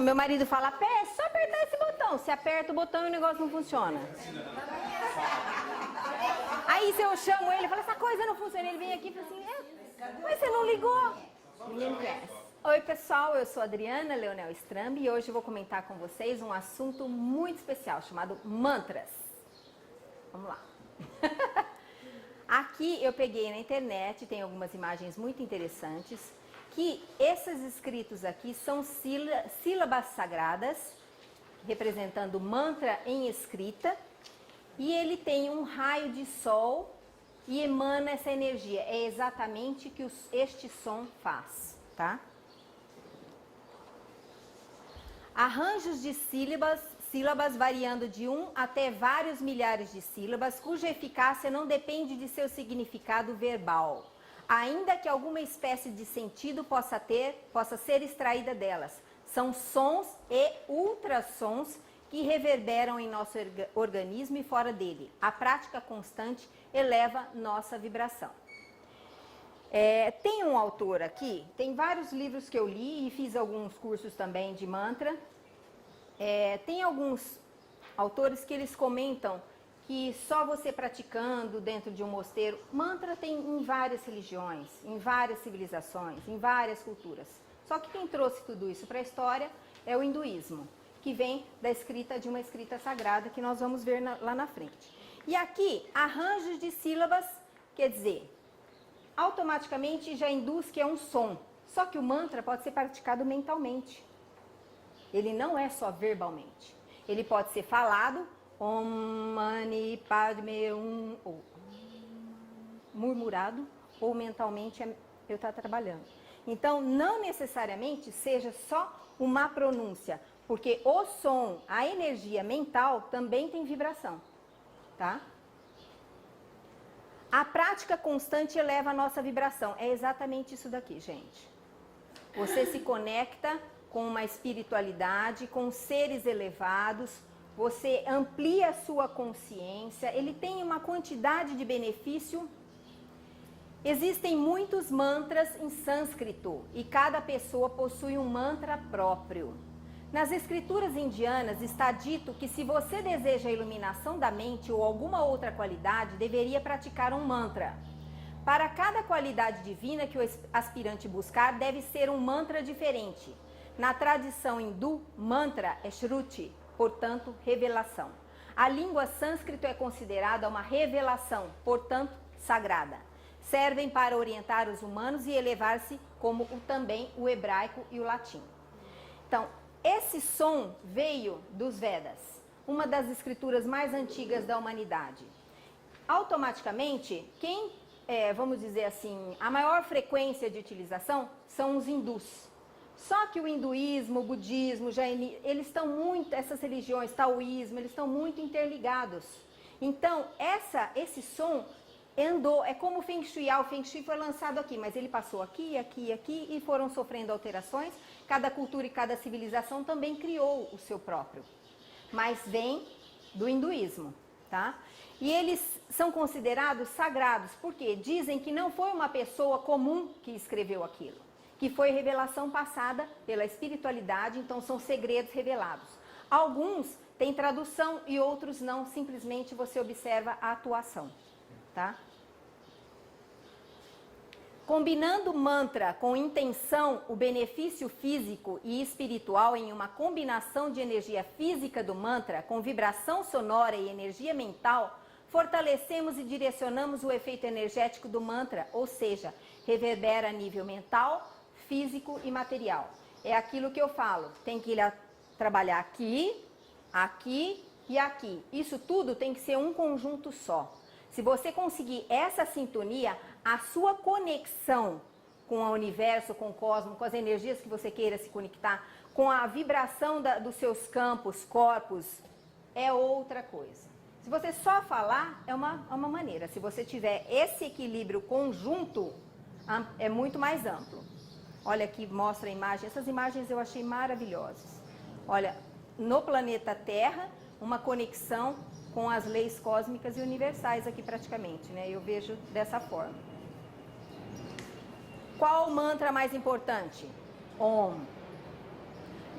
Meu marido fala, é só apertar esse botão. Se aperta o botão e o negócio não funciona. Aí se eu chamo ele, fala, essa coisa não funciona. Ele vem aqui e fala assim, mas você não ligou? Ninguém conhece. Oi pessoal, eu sou a Adriana Leonel Strambi e hoje eu vou comentar com vocês um assunto muito especial chamado mantras. Vamos lá. Aqui eu peguei na internet, tem algumas imagens muito interessantes, que esses escritos aqui são sílabas sagradas, representando mantra em escrita, e ele tem um raio de sol e emana essa energia. É exatamente o que este som faz, tá? Arranjos de sílabas variando de 1 até vários milhares de sílabas, cuja eficácia não depende de seu significado verbal, ainda que alguma espécie de sentido possa ser extraída delas. São sons e ultrassons que reverberam em nosso organismo e fora dele. A prática constante eleva nossa vibração. Tem um autor aqui, tem vários livros que eu li e fiz alguns cursos também de mantra. Tem alguns autores que eles comentam que só você praticando dentro de um mosteiro, mantra tem em várias religiões, em várias civilizações, em várias culturas. Só que quem trouxe tudo isso para a história é o hinduísmo, que vem de uma escrita sagrada que nós vamos ver lá na frente. E aqui, arranjos de sílabas, quer dizer, automaticamente já induz que é um som. Só que o mantra pode ser praticado mentalmente. Ele não é só verbalmente. Ele pode ser falado, Om Mani Padme Hum, ou murmurado, ou mentalmente eu estou trabalhando. Então, não necessariamente seja só uma pronúncia, porque o som, a energia mental também tem vibração, tá? A prática constante eleva a nossa vibração. É exatamente isso daqui, gente. Você se conecta com uma espiritualidade, com seres elevados, você amplia a sua consciência, ele tem uma quantidade de benefício. Existem muitos mantras em sânscrito e cada pessoa possui um mantra próprio. Nas escrituras indianas está dito que se você deseja a iluminação da mente ou alguma outra qualidade, deveria praticar um mantra. Para cada qualidade divina que o aspirante buscar, deve ser um mantra diferente. Na tradição hindu, mantra é shruti, portanto, revelação. A língua sânscrito é considerada uma revelação, portanto, sagrada. Servem para orientar os humanos e elevar-se como também o hebraico e o latim. Então, esse som veio dos Vedas, uma das escrituras mais antigas da humanidade. Automaticamente, vamos dizer assim, a maior frequência de utilização são os hindus. Só que o hinduísmo, o budismo, eles estão muito, essas religiões, taoísmo, eles estão muito interligados. Então, esse som andou, é como o Feng Shui. O Feng Shui foi lançado aqui, mas ele passou aqui, aqui, aqui e foram sofrendo alterações. Cada cultura e cada civilização também criou o seu próprio. Mas vem do hinduísmo, tá? E eles são considerados sagrados, porque dizem que não foi uma pessoa comum que escreveu aquilo, que foi revelação passada pela espiritualidade, então são segredos revelados. Alguns têm tradução e outros não, simplesmente você observa a atuação, tá? Combinando mantra com intenção, o benefício físico e espiritual em uma combinação de energia física do mantra com vibração sonora e energia mental, fortalecemos e direcionamos o efeito energético do mantra, ou seja, reverbera a nível mental, físico e material. É aquilo que eu falo, tem que ir trabalhar aqui, aqui e aqui. Isso tudo tem que ser um conjunto só. Se você conseguir essa sintonia, a sua conexão com o universo, com o cosmos, com as energias que você queira se conectar, com a vibração dos seus campos, corpos, é outra coisa. Se você só falar, é uma maneira. Se você tiver esse equilíbrio conjunto, é muito mais amplo. Olha aqui, mostra a imagem. Essas imagens eu achei maravilhosas. Olha, no planeta Terra, uma conexão com as leis cósmicas e universais aqui praticamente, né? Eu vejo dessa forma. Qual o mantra mais importante? Om.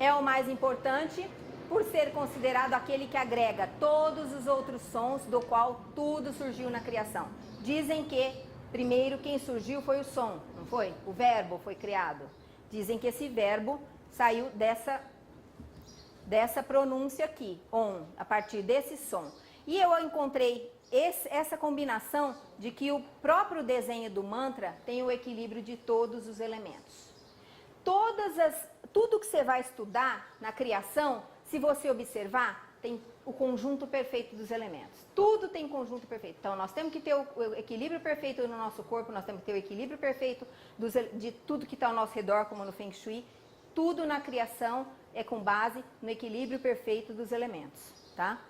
é o mais importante por ser considerado aquele que agrega todos os outros sons do qual tudo surgiu na criação. Dizem que primeiro quem surgiu foi o som, não foi? O verbo foi criado. Dizem que esse verbo saiu dessa pronúncia aqui, on, a partir desse som. E eu encontrei essa combinação de que o próprio desenho do mantra tem o equilíbrio de todos os elementos. Tudo que você vai estudar na criação, se você observar, tem o conjunto perfeito dos elementos. Tudo tem conjunto perfeito. Então, nós temos que ter o equilíbrio perfeito no nosso corpo, nós temos que ter o equilíbrio perfeito de tudo que está ao nosso redor, como no Feng Shui. Tudo na criação é com base no equilíbrio perfeito dos elementos, tá?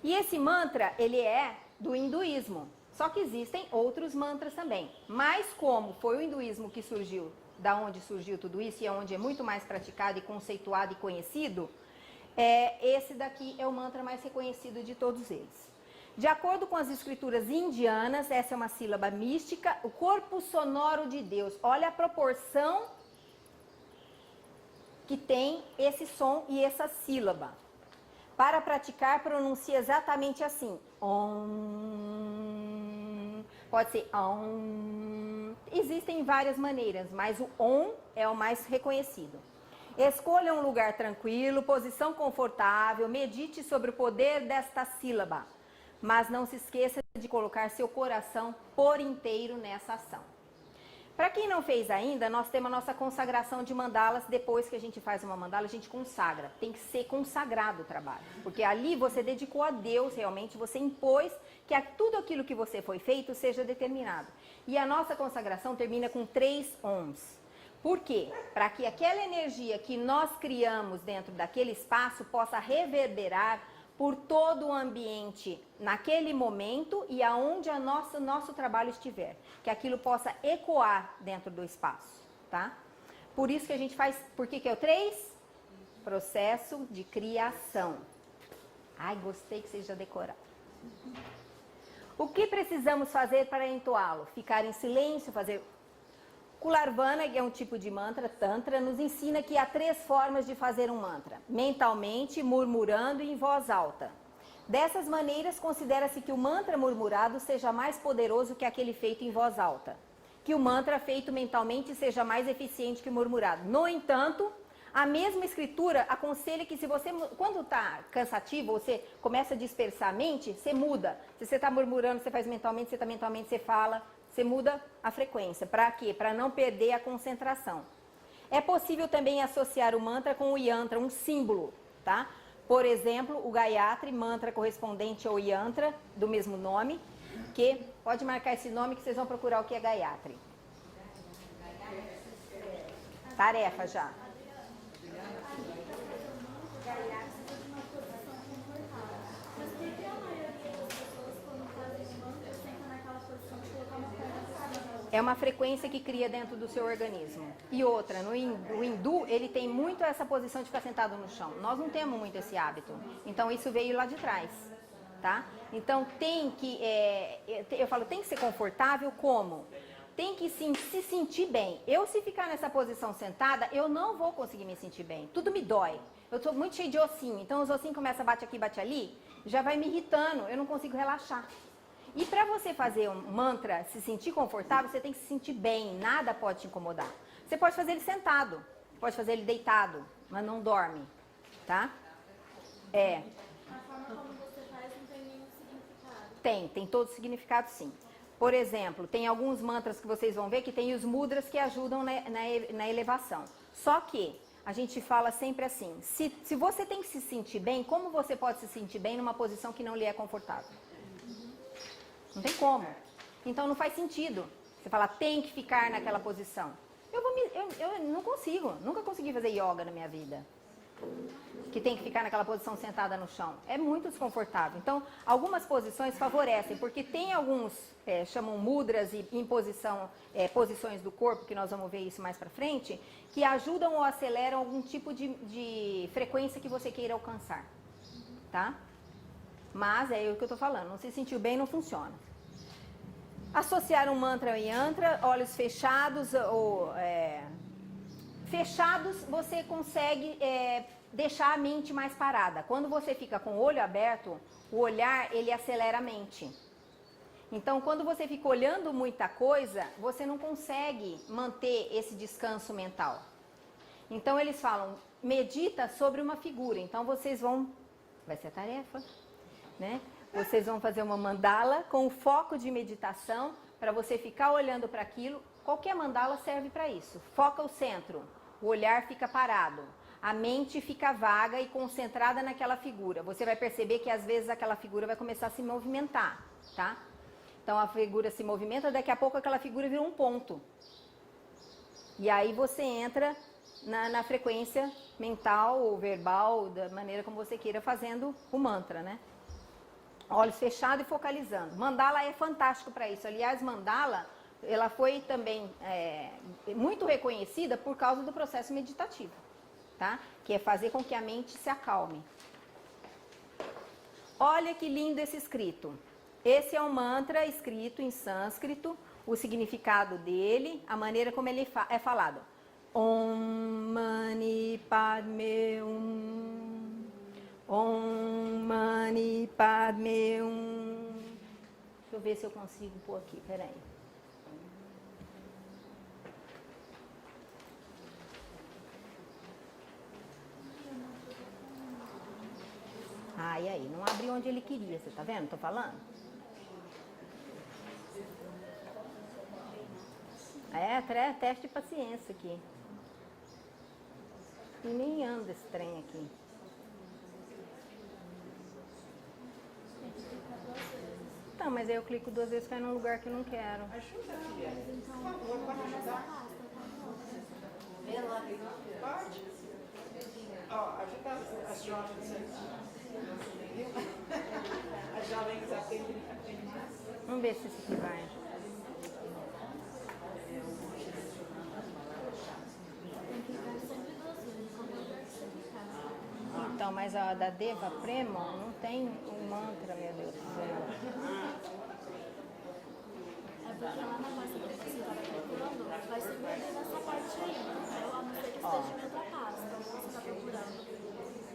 E esse mantra, ele é do hinduísmo. Só que existem outros mantras também. Mas como foi o hinduísmo que surgiu, da onde surgiu tudo isso, e é onde é muito mais praticado e conceituado e conhecido, esse daqui é o mantra mais reconhecido de todos eles. De acordo com as escrituras indianas, essa é uma sílaba mística, o corpo sonoro de Deus. Olha a proporção que tem esse som e essa sílaba. Para praticar, pronuncia exatamente assim. Om. Pode ser om. Existem várias maneiras, mas o om é o mais reconhecido. Escolha um lugar tranquilo, posição confortável, medite sobre o poder desta sílaba. Mas não se esqueça de colocar seu coração por inteiro nessa ação. Para quem não fez ainda, nós temos a nossa consagração de mandalas. Depois que a gente faz uma mandala, a gente consagra. Tem que ser consagrado o trabalho. Porque ali você dedicou a Deus, realmente, você impôs que tudo aquilo que você foi feito seja determinado. E a nossa consagração termina com 3 Oms. Por quê? Para que aquela energia que nós criamos dentro daquele espaço possa reverberar por todo o ambiente naquele momento e aonde nosso trabalho estiver. Que aquilo possa ecoar dentro do espaço, tá? Por isso que a gente faz... Por que é o 3? Processo de criação. Ai, gostei que vocês já decoraram. O que precisamos fazer para entoá-lo? Ficar em silêncio, fazer... Kularvana, que é um tipo de mantra, Tantra, nos ensina que há 3 formas de fazer um mantra. Mentalmente, murmurando e em voz alta. Dessas maneiras, considera-se que o mantra murmurado seja mais poderoso que aquele feito em voz alta. Que o mantra feito mentalmente seja mais eficiente que o murmurado. No entanto, a mesma escritura aconselha que se você, quando está cansativo, você começa a dispersar a mente, você muda. Se você está murmurando, você faz mentalmente, você está mentalmente, você fala... Você muda a frequência. Para quê? Para não perder a concentração. É possível também associar o mantra com o yantra, um símbolo, tá? Por exemplo, o Gayatri, mantra correspondente ao yantra, do mesmo nome, que pode marcar esse nome que vocês vão procurar o que é Gayatri. Tarefa já. É uma frequência que cria dentro do seu organismo. E outra, o hindu, ele tem muito essa posição de ficar sentado no chão. Nós não temos muito esse hábito. Então, isso veio lá de trás, tá? Então, tem que, eu falo, tem que ser confortável como? Tem que se sentir bem. Eu, se ficar nessa posição sentada, eu não vou conseguir me sentir bem. Tudo me dói. Eu sou muito cheio de ossinho. Então, os ossinhos começam a bate aqui, bate ali, já vai me irritando. Eu não consigo relaxar. E para você fazer um mantra, se sentir confortável, você tem que se sentir bem, nada pode te incomodar. Você pode fazer ele sentado, pode fazer ele deitado, mas não dorme, tá? A forma como você faz não tem nenhum significado. Tem todo significado sim. Por exemplo, tem alguns mantras que vocês vão ver que tem os mudras que ajudam na elevação. Só que a gente fala sempre assim, se você tem que se sentir bem, como você pode se sentir bem numa posição que não lhe é confortável? Não tem como. Então não faz sentido. Você fala, tem que ficar naquela posição. Eu não consigo. Nunca consegui fazer yoga na minha vida. Que tem que ficar naquela posição sentada no chão. É muito desconfortável. Então, algumas posições favorecem, porque tem alguns, chamam mudras e posições do corpo, que nós vamos ver isso mais pra frente, que ajudam ou aceleram algum tipo de frequência que você queira alcançar. Tá? Mas é o que eu tô falando, não se sentiu bem, não funciona. Associar um mantra ao yantra, olhos fechados ou Fechados, você consegue deixar a mente mais parada. Quando você fica com o olho aberto, o olhar, ele acelera a mente. Então, quando você fica olhando muita coisa, você não consegue manter esse descanso mental. Então, eles falam, medita sobre uma figura. Então, vocês vão... Vai ser a tarefa, né? Vocês vão fazer uma mandala com o foco de meditação para você ficar olhando para aquilo. Qualquer mandala serve para isso. Foca o centro, o olhar fica parado. A mente fica vaga e concentrada naquela figura. Você vai perceber que às vezes aquela figura vai começar a se movimentar, tá? Então a figura se movimenta, daqui a pouco aquela figura vira um ponto. E aí você entra na frequência mental ou verbal, da maneira como você queira, fazendo o mantra, né? Olhos fechados e focalizando. Mandala é fantástico para isso. Aliás, mandala, ela foi também muito reconhecida por causa do processo meditativo, tá? Que é fazer com que a mente se acalme. Olha que lindo esse escrito. Esse é um mantra escrito em sânscrito, o significado dele, a maneira como ele é falado. Om Mani Padme Hum. Om Mani Padme Hum. Deixa eu ver se eu consigo pôr aqui, peraí. E aí, não abriu onde ele queria, você tá vendo? Tô falando? Teste de paciência aqui. E nem anda esse trem aqui. Tá, mas aí eu clico 2 vezes e cai num lugar que eu não quero. Vê lá. Pode? Ó, ajuda as jovens. As jovens aprendem. Vamos ver se esse aqui vai. Então, mas a da Deva Prema não tem um mantra, meu Deus do céu. É porque lá na pasta que você está procurando, vai ser perder nessa parte aí, entendeu? A não ser que esteja em outra pasta que você está procurando.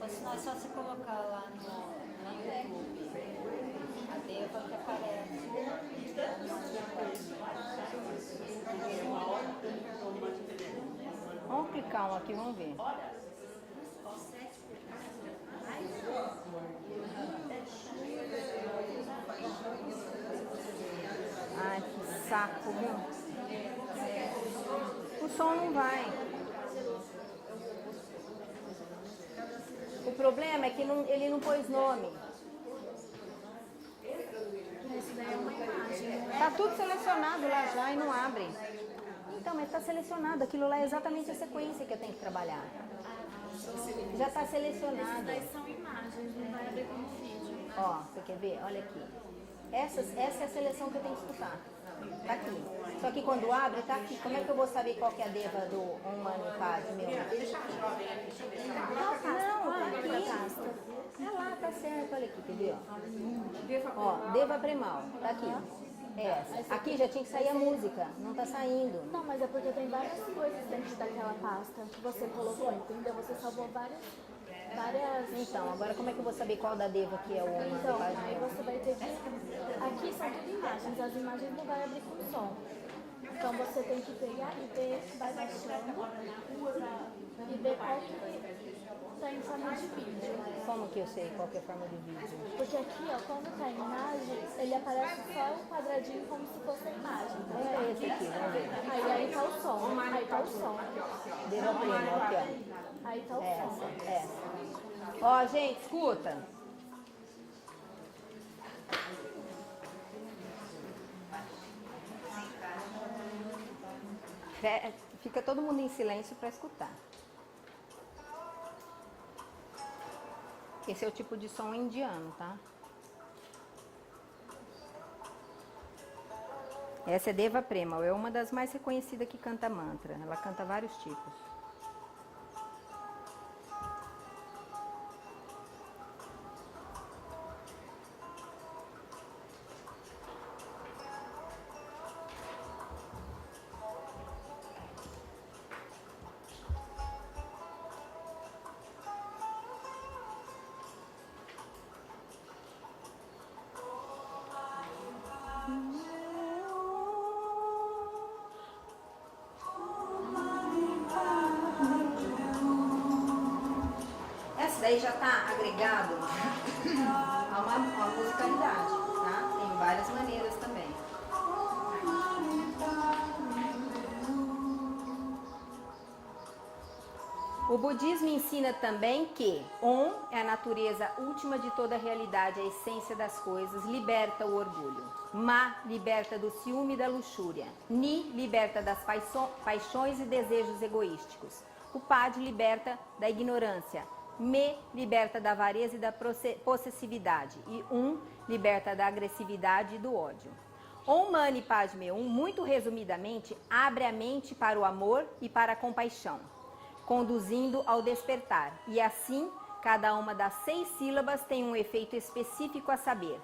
Ou senão é só você colocar lá no YouTube a Deva que aparece. Vamos clicar um aqui, vamos ver. Ai, que saco, viu? O som não vai. O problema é que ele não pôs nome. Isso daí é uma imagem. Tá tudo selecionado lá já e não abre. Então, mas tá selecionado. Aquilo lá é exatamente a sequência que eu tenho que trabalhar. Já tá selecionado. Daí são imagens, não vai abrir como vídeo. Ó, você quer ver? Olha aqui. Essa é a seleção que eu tenho que escutar. Tá aqui. Só que quando abre, tá aqui. Como é que eu vou saber qual que é a Deva do Om Mani Padme Hum? Deixa a jovem aqui. Não, tá aqui. É lá, tá certo. Olha aqui, quer ver? Ó, Deva Premal. Tá aqui. É essa. Aqui já tinha que sair a música. Não tá saindo. Não, mas é porque tem várias coisas dentro daquela pasta que você colocou, entendeu? Você salvou várias... Então, agora como é que eu vou saber qual da Deva que é o Om Mani Então, Padme aí Hum? você vai ter que... Aqui são tudo imagens, as imagens não vai abrir com som. Então você tem que pegar e ver, vai baixando e ver qual que está em forma de vídeo. Como que eu sei qual que é a forma de vídeo? Porque aqui, ó, quando tá a imagem, ele aparece só um quadradinho como se fosse a imagem. Tá? É esse aqui, vamos ver. Aí tá o som, aí tá o som. Deva Premal, aqui, ó. Aí tá o som. Essa. Ó, gente, escuta. Fica todo mundo em silêncio para escutar. Esse é o tipo de som indiano, tá? Essa é Deva Premal, é uma das mais reconhecidas que canta mantra. Ela canta vários tipos. aí já está agregado a uma musicalidade, tá? Tem várias maneiras também. O budismo ensina também que Om é a natureza última de toda a realidade, a essência das coisas, liberta o orgulho. Ma liberta do ciúme e da luxúria. Ni liberta das paixões e desejos egoísticos. O Pad liberta da ignorância. Me liberta da avareza e da possessividade. E liberta da agressividade e do ódio. Om Mani Padme Hum, muito resumidamente, abre a mente para o amor e para a compaixão, conduzindo ao despertar. E assim, cada uma das 6 sílabas tem um efeito específico a saber.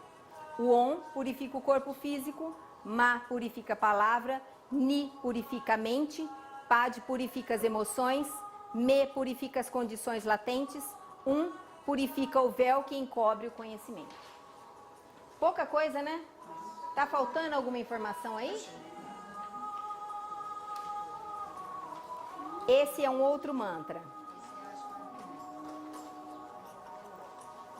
O Om purifica o corpo físico, Ma purifica a palavra, Ni purifica a mente, Pad purifica as emoções, Me purifica as condições latentes, purifica o véu que encobre o conhecimento. Pouca coisa, né? Tá faltando alguma informação aí? Esse é um outro mantra.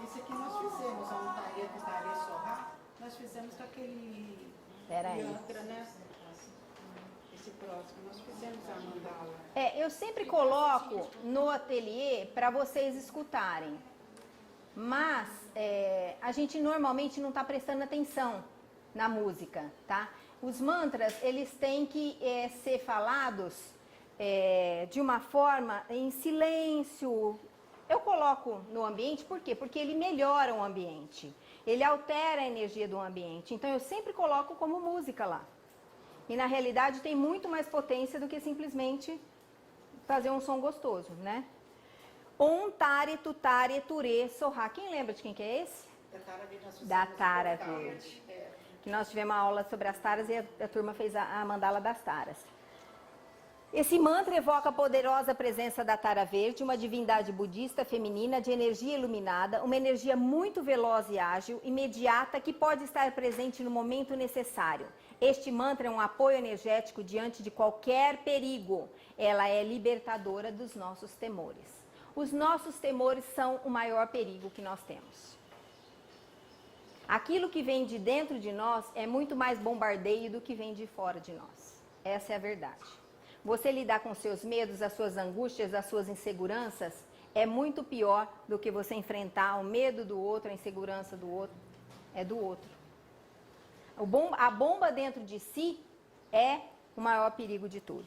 Esse aqui nós fizemos, a Ontaria, Tutaria, Sorra. Nós fizemos com aquele mantra, né? Esse próximo, nós fizemos a mandala. Eu sempre coloco no ateliê para vocês escutarem. Mas a gente normalmente não está prestando atenção na música, tá? Os mantras, eles têm que ser falados de uma forma em silêncio. Eu coloco no ambiente, por quê? Porque ele melhora o ambiente, ele altera a energia do ambiente. Então eu sempre coloco como música lá. E na realidade tem muito mais potência do que simplesmente fazer um som gostoso, né? Om Tare Tutare Ture Sorra. Quem lembra de quem que é esse? Da Tara Verde. Que nós tivemos uma aula sobre as taras e a turma fez a mandala das taras. Esse mantra evoca a poderosa presença da Tara Verde, uma divindade budista feminina de energia iluminada, uma energia muito veloz e ágil, imediata, que pode estar presente no momento necessário. Este mantra é um apoio energético diante de qualquer perigo. Ela é libertadora dos nossos temores. Os nossos temores são o maior perigo que nós temos. Aquilo que vem de dentro de nós é muito mais bombardeio do que vem de fora de nós. Essa é a verdade. Você lidar com seus medos, as suas angústias, as suas inseguranças, é muito pior do que você enfrentar o medo do outro, a insegurança do outro. É do outro. A bomba dentro de si é o maior perigo de tudo.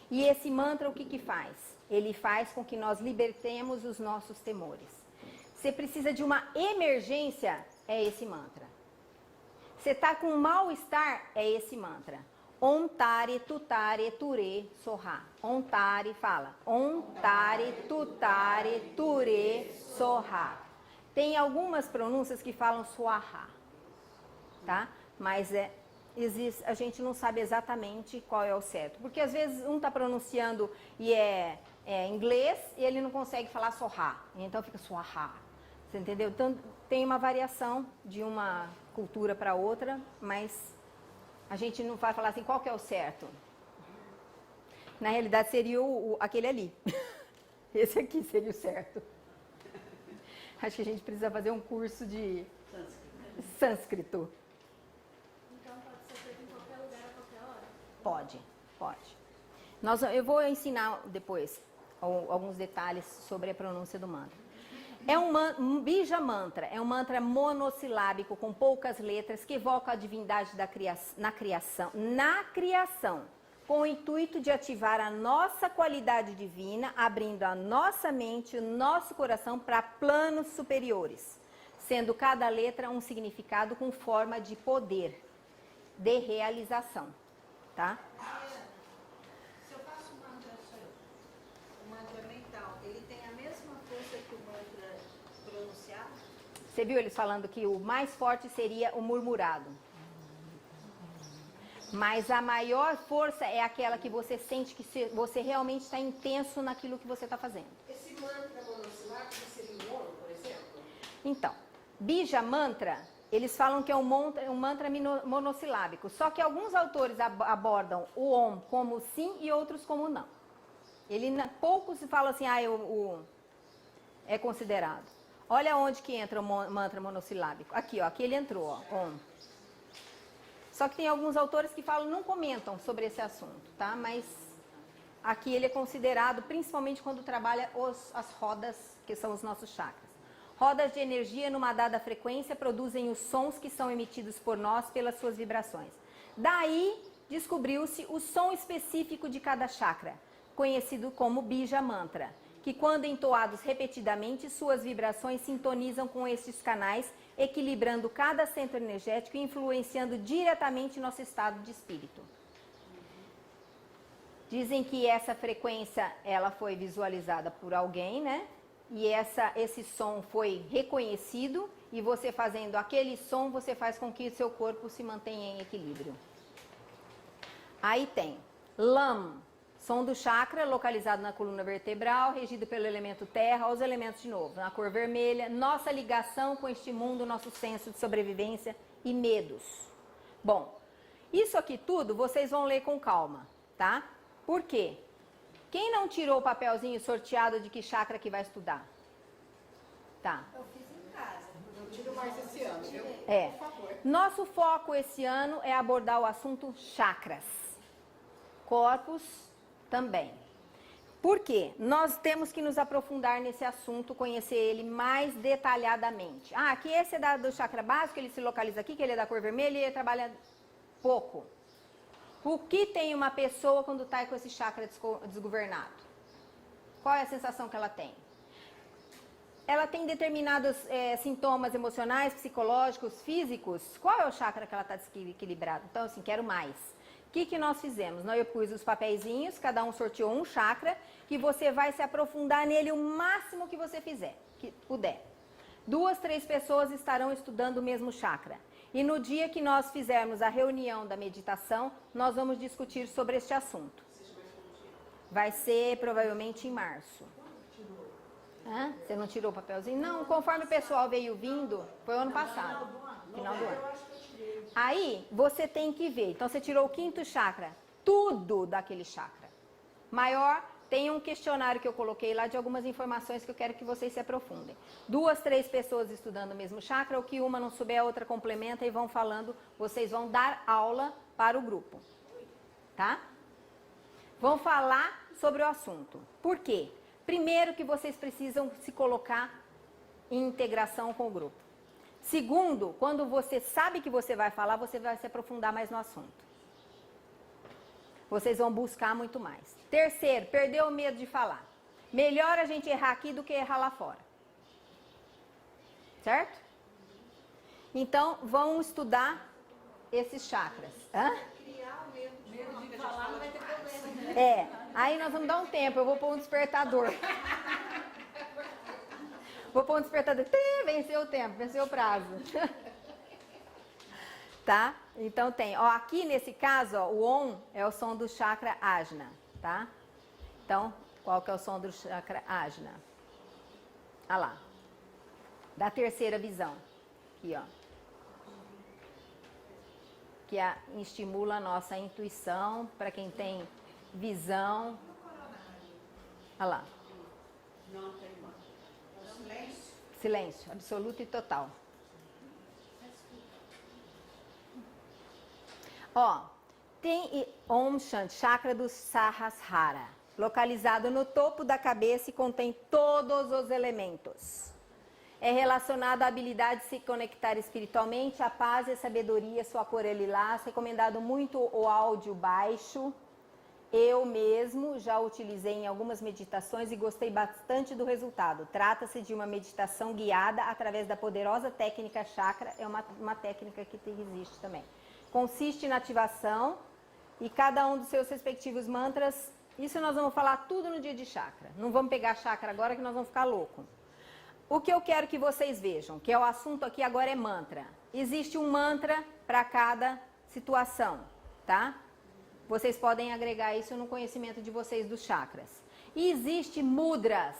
E esse mantra o que faz? Ele faz com que nós libertemos os nossos temores. Você precisa de uma emergência, é esse mantra. Você está com um mal-estar, é esse mantra. Om Tare Tutare Ture Sorra. Om Tare, fala. Om Tare Tutare Ture Sorra. Tem algumas pronúncias que falam Swaha, tá? Mas a gente não sabe exatamente qual é o certo. Porque às vezes um está pronunciando e é inglês e ele não consegue falar Sorra. Então fica Swaha. Você entendeu? Então tem uma variação de uma cultura para outra, mas a gente não vai falar assim, qual que é o certo? Na realidade seria aquele ali. Esse aqui seria o certo. Acho que a gente precisa fazer um curso de sânscrito. Então pode ser feito em qualquer lugar, a qualquer hora? Pode. Eu vou ensinar depois alguns detalhes sobre a pronúncia do mantra. É um bija mantra, é um mantra monossilábico com poucas letras que evoca a divindade na criação, com o intuito de ativar a nossa qualidade divina, abrindo a nossa mente e o nosso coração para planos superiores, sendo cada letra um significado com forma de poder, de realização, tá? Se eu faço um mantra, o mantra mental, ele tem a mesma força que o mantra pronunciado? Você viu eles falando que o mais forte seria o murmurado. Mas a maior força é aquela que você sente que você realmente está intenso naquilo que você está fazendo. Esse mantra monossilábico seria o Om, por exemplo? Então, bija mantra, eles falam que é um mantra monossilábico. Só que alguns autores abordam o Om como sim e outros como não. Poucos falam assim, é considerado. Olha onde que entra o mantra monossilábico. Aqui, ó, aqui ele entrou, ó, Om. Só que tem alguns autores que falam, não comentam sobre esse assunto, tá? Mas aqui ele é considerado, principalmente quando trabalha as rodas, que são os nossos chakras. Rodas de energia numa dada frequência produzem os sons que são emitidos por nós pelas suas vibrações. Daí descobriu-se o som específico de cada chakra, conhecido como Bija Mantra, que quando entoados repetidamente, suas vibrações sintonizam com estes canais, equilibrando cada centro energético e influenciando diretamente nosso estado de espírito. Dizem que essa frequência ela foi visualizada por alguém, né? E esse som foi reconhecido e você fazendo aquele som, você faz com que o seu corpo se mantenha em equilíbrio. Aí tem Lam, som do chakra localizado na coluna vertebral, regido pelo elemento terra, os elementos de novo, na cor vermelha, nossa ligação com este mundo, nosso senso de sobrevivência e medos. Bom, isso aqui tudo vocês vão ler com calma, tá? Por quê? Quem não tirou o papelzinho sorteado de que chakra que vai estudar? Tá. Eu fiz em casa. Eu tiro mais esse ano, viu? É. Por favor. Nosso foco esse ano é abordar o assunto chakras. Corpos também. Por quê? Nós temos que nos aprofundar nesse assunto, conhecer ele mais detalhadamente. Ah, aqui esse é do chakra básico, ele se localiza aqui, que ele é da cor vermelha e ele trabalha pouco. O que tem uma pessoa quando está com esse chakra desgovernado? Qual é a sensação que ela tem? Ela tem determinados sintomas emocionais, psicológicos, físicos. Qual é o chakra que ela está desequilibrada? Então, assim, quero mais. O que nós fizemos? Eu pus os papeizinhos, cada um sorteou um chakra, que você vai se aprofundar nele o máximo que você puder. 2, 3 pessoas estarão estudando o mesmo chakra. E no dia que nós fizermos a reunião da meditação, nós vamos discutir sobre este assunto. Vai ser provavelmente em março. Hã? Você não tirou o papelzinho? Não, conforme o pessoal veio vindo, foi o ano passado. Final do ano. Aí, você tem que ver. Então, você tirou o 5º chakra. Tudo daquele chakra. Maior, tem um questionário que eu coloquei lá de algumas informações que eu quero que vocês se aprofundem. 2, 3 pessoas estudando o mesmo chakra, o que uma não souber, a outra complementa e vão falando, vocês vão dar aula para o grupo. Tá? Vão falar sobre o assunto. Por quê? Primeiro que vocês precisam se colocar em integração com o grupo. Segundo, quando você sabe que você vai falar, você vai se aprofundar mais no assunto. Vocês vão buscar muito mais. Terceiro, perdeu o medo de falar. Melhor a gente errar aqui do que errar lá fora. Certo? Então, vão estudar esses chakras. Hã? Criar o medo de falar não vai ter problema. É, aí nós vamos dar um tempo, eu vou pôr um despertador. Vou pôr um despertador. Venceu o tempo, venceu o prazo. Tá? Então tem, ó, aqui nesse caso, ó, o Om é o som do chakra Ajna, tá? Então, qual que é o som do chakra Ajna? Ah lá. Da terceira visão. Aqui, ó. Que estimula a nossa intuição, para quem tem visão. Ah lá. Não tem mais. Silêncio. Silêncio, absoluto e total. Ó, tem Om Shanti, chakra do Sahasrara, localizado no topo da cabeça e contém todos os elementos. É relacionado à habilidade de se conectar espiritualmente, a paz e a sabedoria, sua cor é lilás, recomendado muito o áudio baixo. Eu mesmo já utilizei em algumas meditações e gostei bastante do resultado. Trata-se de uma meditação guiada através da poderosa técnica chakra, é uma técnica que existe também. Consiste na ativação e cada um dos seus respectivos mantras. Isso nós vamos falar tudo no dia de chakra. Não vamos pegar chakra agora que nós vamos ficar loucos. O que eu quero que vocês vejam, que é o assunto aqui agora é mantra. Existe um mantra para cada situação, tá? Vocês podem agregar isso no conhecimento de vocês dos chakras. E existe mudras.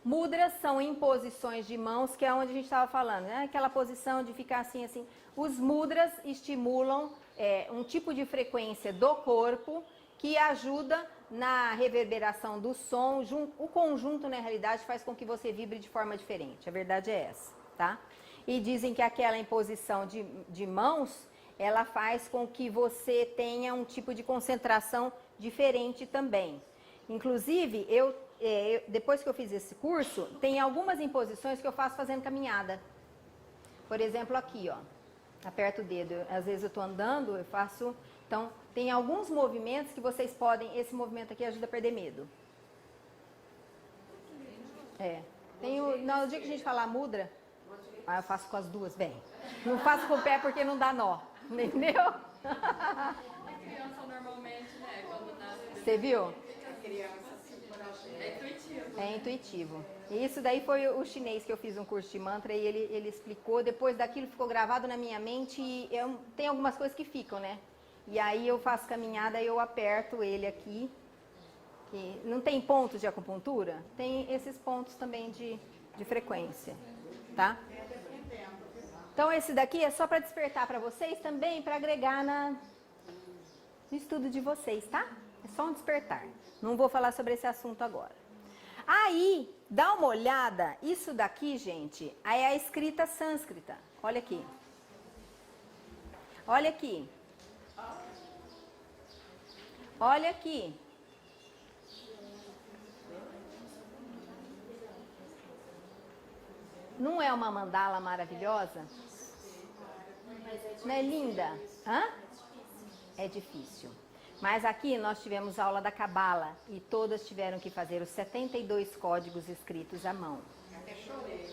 Mudras são imposições de mãos, que é onde a gente estava falando, né? Aquela posição de ficar assim, assim. Os mudras estimulam um tipo de frequência do corpo que ajuda na reverberação do som. O conjunto, na realidade, faz com que você vibre de forma diferente. A verdade é essa, tá? E dizem que aquela imposição de mãos, ela faz com que você tenha um tipo de concentração diferente também. Inclusive, depois que eu fiz esse curso, tem algumas imposições que eu faço fazendo caminhada. Por exemplo, aqui, ó. Aperto o dedo. Às vezes eu tô andando, eu faço... Então, tem alguns movimentos que vocês podem... Esse movimento aqui ajuda a perder medo. No dia que a gente falar mudra, eu faço com as duas, bem. Não faço com o pé porque não dá nó. Entendeu? A criança normalmente, né, quando nasce... Você viu? É intuitivo. É intuitivo. E isso daí foi o chinês que eu fiz um curso de mantra e ele explicou. Depois daquilo ficou gravado na minha mente e tem algumas coisas que ficam, né? E aí eu faço caminhada e eu aperto ele aqui. Que não tem pontos de acupuntura? Tem esses pontos também de frequência, tá? Então esse daqui é só para despertar para vocês também, para agregar no estudo de vocês, tá? É só um despertar. Não vou falar sobre esse assunto agora. Aí, dá uma olhada, isso daqui, gente, aí é a escrita sânscrita. Olha aqui. Olha aqui. Olha aqui. Não é uma mandala maravilhosa? Não é linda? Hã? É difícil. Mas aqui nós tivemos aula da Cabala e todas tiveram que fazer os 72 códigos escritos à mão. Até chorei.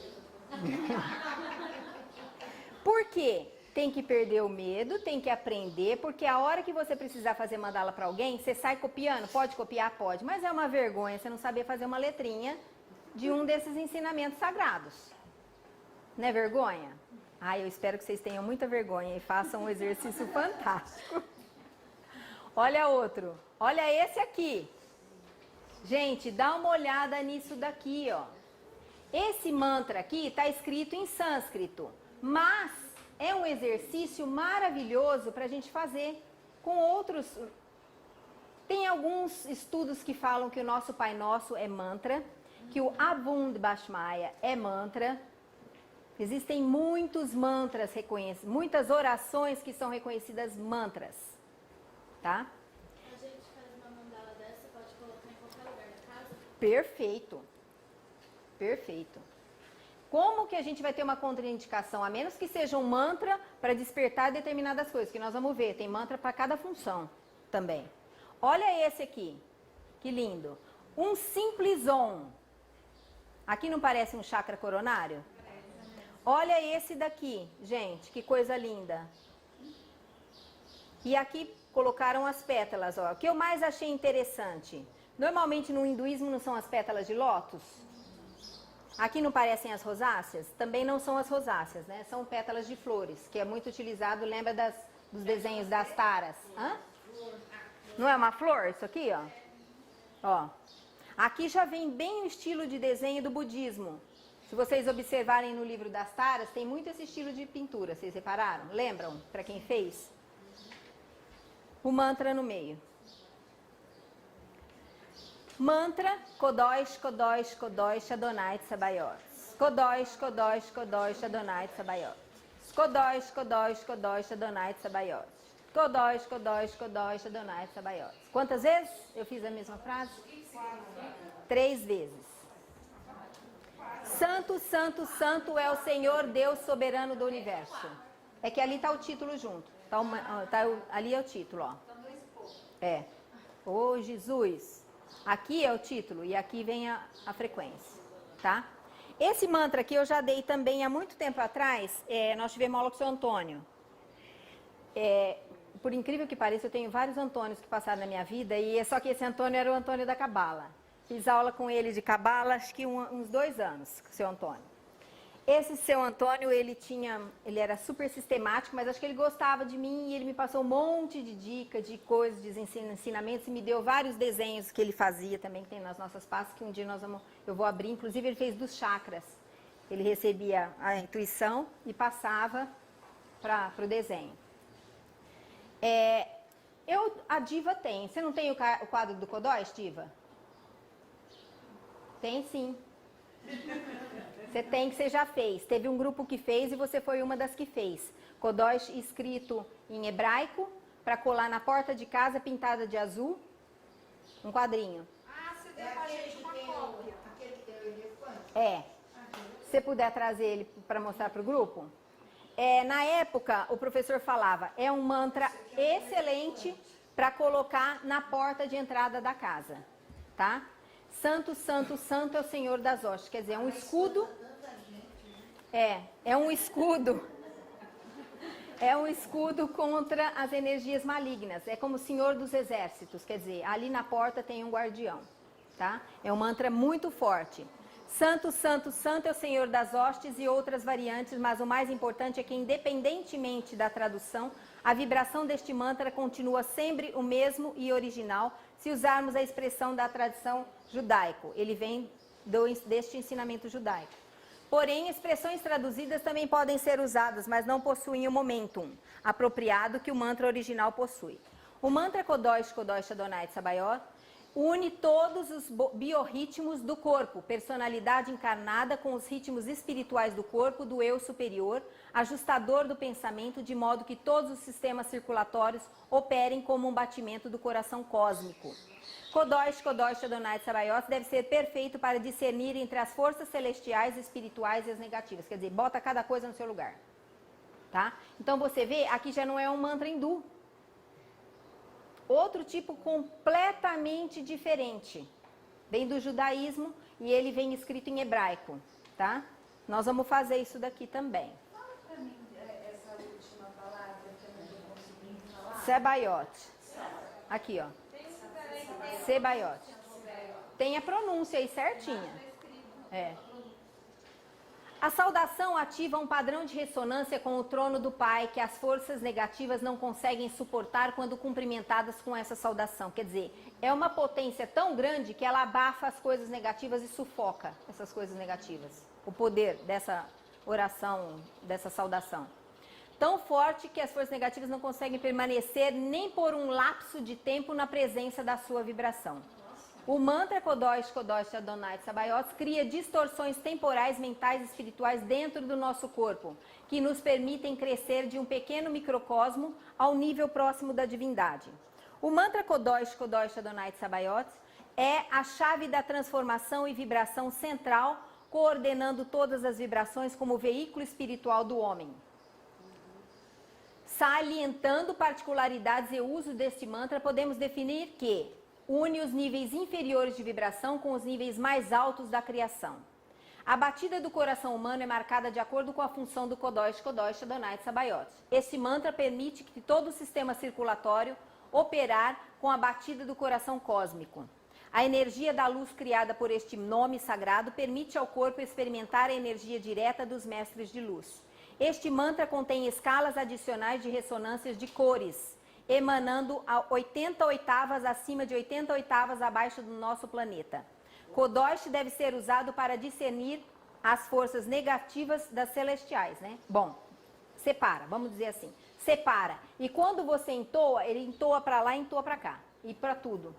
Por quê? Tem que perder o medo, tem que aprender, porque a hora que você precisar fazer mandala para alguém, você sai copiando? Pode copiar? Pode. Mas é uma vergonha você não saber fazer uma letrinha de um desses ensinamentos sagrados. Não é vergonha? Eu espero que vocês tenham muita vergonha e façam um exercício fantástico. Olha outro. Olha esse aqui. Gente, dá uma olhada nisso daqui, ó. Esse mantra aqui está escrito em sânscrito, mas é um exercício maravilhoso para a gente fazer com outros. Tem alguns estudos que falam que o nosso Pai Nosso é mantra, que o Abund Bashmaya é mantra. Existem muitos mantras reconhecidos, muitas orações que são reconhecidas mantras, tá? A gente faz uma mandala dessa, pode colocar em qualquer lugar da casa? Perfeito. Perfeito. Como que a gente vai ter uma contraindicação, a menos que seja um mantra para despertar determinadas coisas, que nós vamos ver, tem mantra para cada função também. Olha esse aqui, que lindo. Um simples Om. Aqui não parece um chakra coronário? Olha esse daqui, gente, que coisa linda. E aqui colocaram as pétalas, ó. O que eu mais achei interessante, normalmente no hinduísmo não são as pétalas de lótus? Aqui não parecem as rosáceas? Também não são as rosáceas, né? São pétalas de flores, que é muito utilizado, lembra dos desenhos das taras? Hã? Não é uma flor isso aqui, ó? Ó. Aqui já vem bem o estilo de desenho do budismo. Se vocês observarem no livro das taras, tem muito esse estilo de pintura, vocês repararam? Lembram? Para quem fez? O mantra no meio. Mantra, Kodosh, Kodosh, Kodosh, Adonai Tsabayot. Kodosh, Kodosh, Kodosh, Adonai Tsabayot. Kodosh, Kodosh, Kodosh, Adonai Tsabayot. Kodosh, Kodosh, Kodosh, Adonai Tsabayot. Quantas vezes eu fiz a mesma frase? 3 vezes. Santo, Santo, Santo é o Senhor Deus soberano do universo. É que ali está o título junto. Ali é o título, ó. É. Ô Jesus. Aqui é o título e aqui vem a frequência, tá? Esse mantra aqui eu já dei também há muito tempo atrás. Nós tivemos aula com o seu Antônio. Por incrível que pareça, eu tenho vários Antônios que passaram na minha vida e só que esse Antônio era o Antônio da Cabala. Fiz aula com ele de Cabala, acho que uns 2 anos, com o seu Antônio. Esse seu Antônio, ele era super sistemático, mas acho que ele gostava de mim e ele me passou um monte de dicas, de coisas, de ensinamentos e me deu vários desenhos que ele fazia também, que tem nas nossas pastas, que um dia eu vou abrir. Inclusive, ele fez dos chakras. Ele recebia a intuição e passava para o desenho. A Diva tem. Você não tem o quadro do Codóis, Diva? Tem sim. Você tem, que você já fez. Teve um grupo que fez e você foi uma das que fez. Codóis escrito em hebraico, para colar na porta de casa, pintada de azul. Um quadrinho. Ah, você deu pra gente uma cópia. Aquele que tem o elefante. É. Se você puder trazer ele para mostrar para o grupo. Na época, o professor falava, é um mantra excelente para colocar na porta de entrada da casa, tá? Santo, santo, santo é o Senhor das hostes. Quer dizer, é um escudo. É um escudo. É um escudo contra as energias malignas. É como o Senhor dos exércitos. Quer dizer, ali na porta tem um guardião, tá? É um mantra muito forte. Santo, santo, santo é o Senhor das hostes e outras variantes, mas o mais importante é que, independentemente da tradução, a vibração deste mantra continua sempre o mesmo e original, se usarmos a expressão da tradição judaico. Ele vem deste ensinamento judaico. Porém, expressões traduzidas também podem ser usadas, mas não possuem o momentum apropriado que o mantra original possui. O mantra Kodosh, Kodosh Adonai Tsabayot une todos os biorritmos do corpo, personalidade encarnada com os ritmos espirituais do corpo, do eu superior, ajustador do pensamento, de modo que todos os sistemas circulatórios operem como um batimento do coração cósmico. Kodosh, Kodosh Adonai Tsabayot deve ser perfeito para discernir entre as forças celestiais, espirituais e as negativas. Quer dizer, bota cada coisa no seu lugar. Tá? Então você vê, aqui já não é um mantra hindu. Outro tipo completamente diferente. Vem do judaísmo e ele vem escrito em hebraico, tá? Nós vamos fazer isso daqui também. Fala pra mim essa última palavra que eu não consegui falar. Sebayot. Aqui, ó. Sebayot. Tem a pronúncia aí certinha. A saudação ativa um padrão de ressonância com o trono do Pai que as forças negativas não conseguem suportar quando cumprimentadas com essa saudação. Quer dizer, é uma potência tão grande que ela abafa as coisas negativas e sufoca essas coisas negativas. O poder dessa oração, dessa saudação. Tão forte que as forças negativas não conseguem permanecer nem por um lapso de tempo na presença da sua vibração. O mantra Kodosh, Kodosh Adonai Tsabayot cria distorções temporais, mentais e espirituais dentro do nosso corpo, que nos permitem crescer de um pequeno microcosmo ao nível próximo da divindade. O mantra Kodosh, Kodosh Adonai Tsabayot é a chave da transformação e vibração central, coordenando todas as vibrações como veículo espiritual do homem. Salientando particularidades e uso deste mantra, podemos definir que une os níveis inferiores de vibração com os níveis mais altos da criação. A batida do coração humano é marcada de acordo com a função do Kodosh, Kodosh Adonai Tsabayot. Este mantra permite que todo o sistema circulatório operar com a batida do coração cósmico. A energia da luz criada por este nome sagrado permite ao corpo experimentar a energia direta dos mestres de luz. Este mantra contém escalas adicionais de ressonâncias de cores, emanando a 80 oitavas acima de 80 oitavas abaixo do nosso planeta. Kodosh deve ser usado para discernir as forças negativas das celestiais, né? Bom, separa, vamos dizer assim, separa. E quando você entoa, ele entoa para lá e entoa para cá, e para tudo,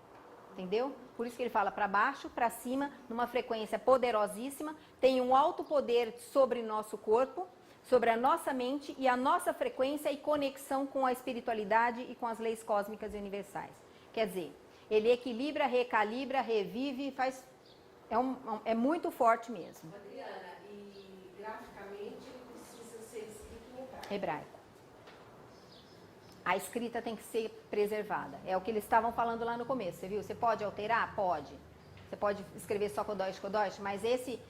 entendeu? Por isso que ele fala para baixo, para cima, numa frequência poderosíssima, tem um alto poder sobre o nosso corpo, sobre a nossa mente e a nossa frequência e conexão com a espiritualidade e com as leis cósmicas e universais. Quer dizer, ele equilibra, recalibra, revive, faz... É muito forte mesmo. Adriana, e graficamente ele precisa ser escrito em Hebraico. A escrita tem que ser preservada. É o que eles estavam falando lá no começo, você viu? Você pode alterar? Pode. Você pode escrever só Kodosh, Kodosh, mas esse,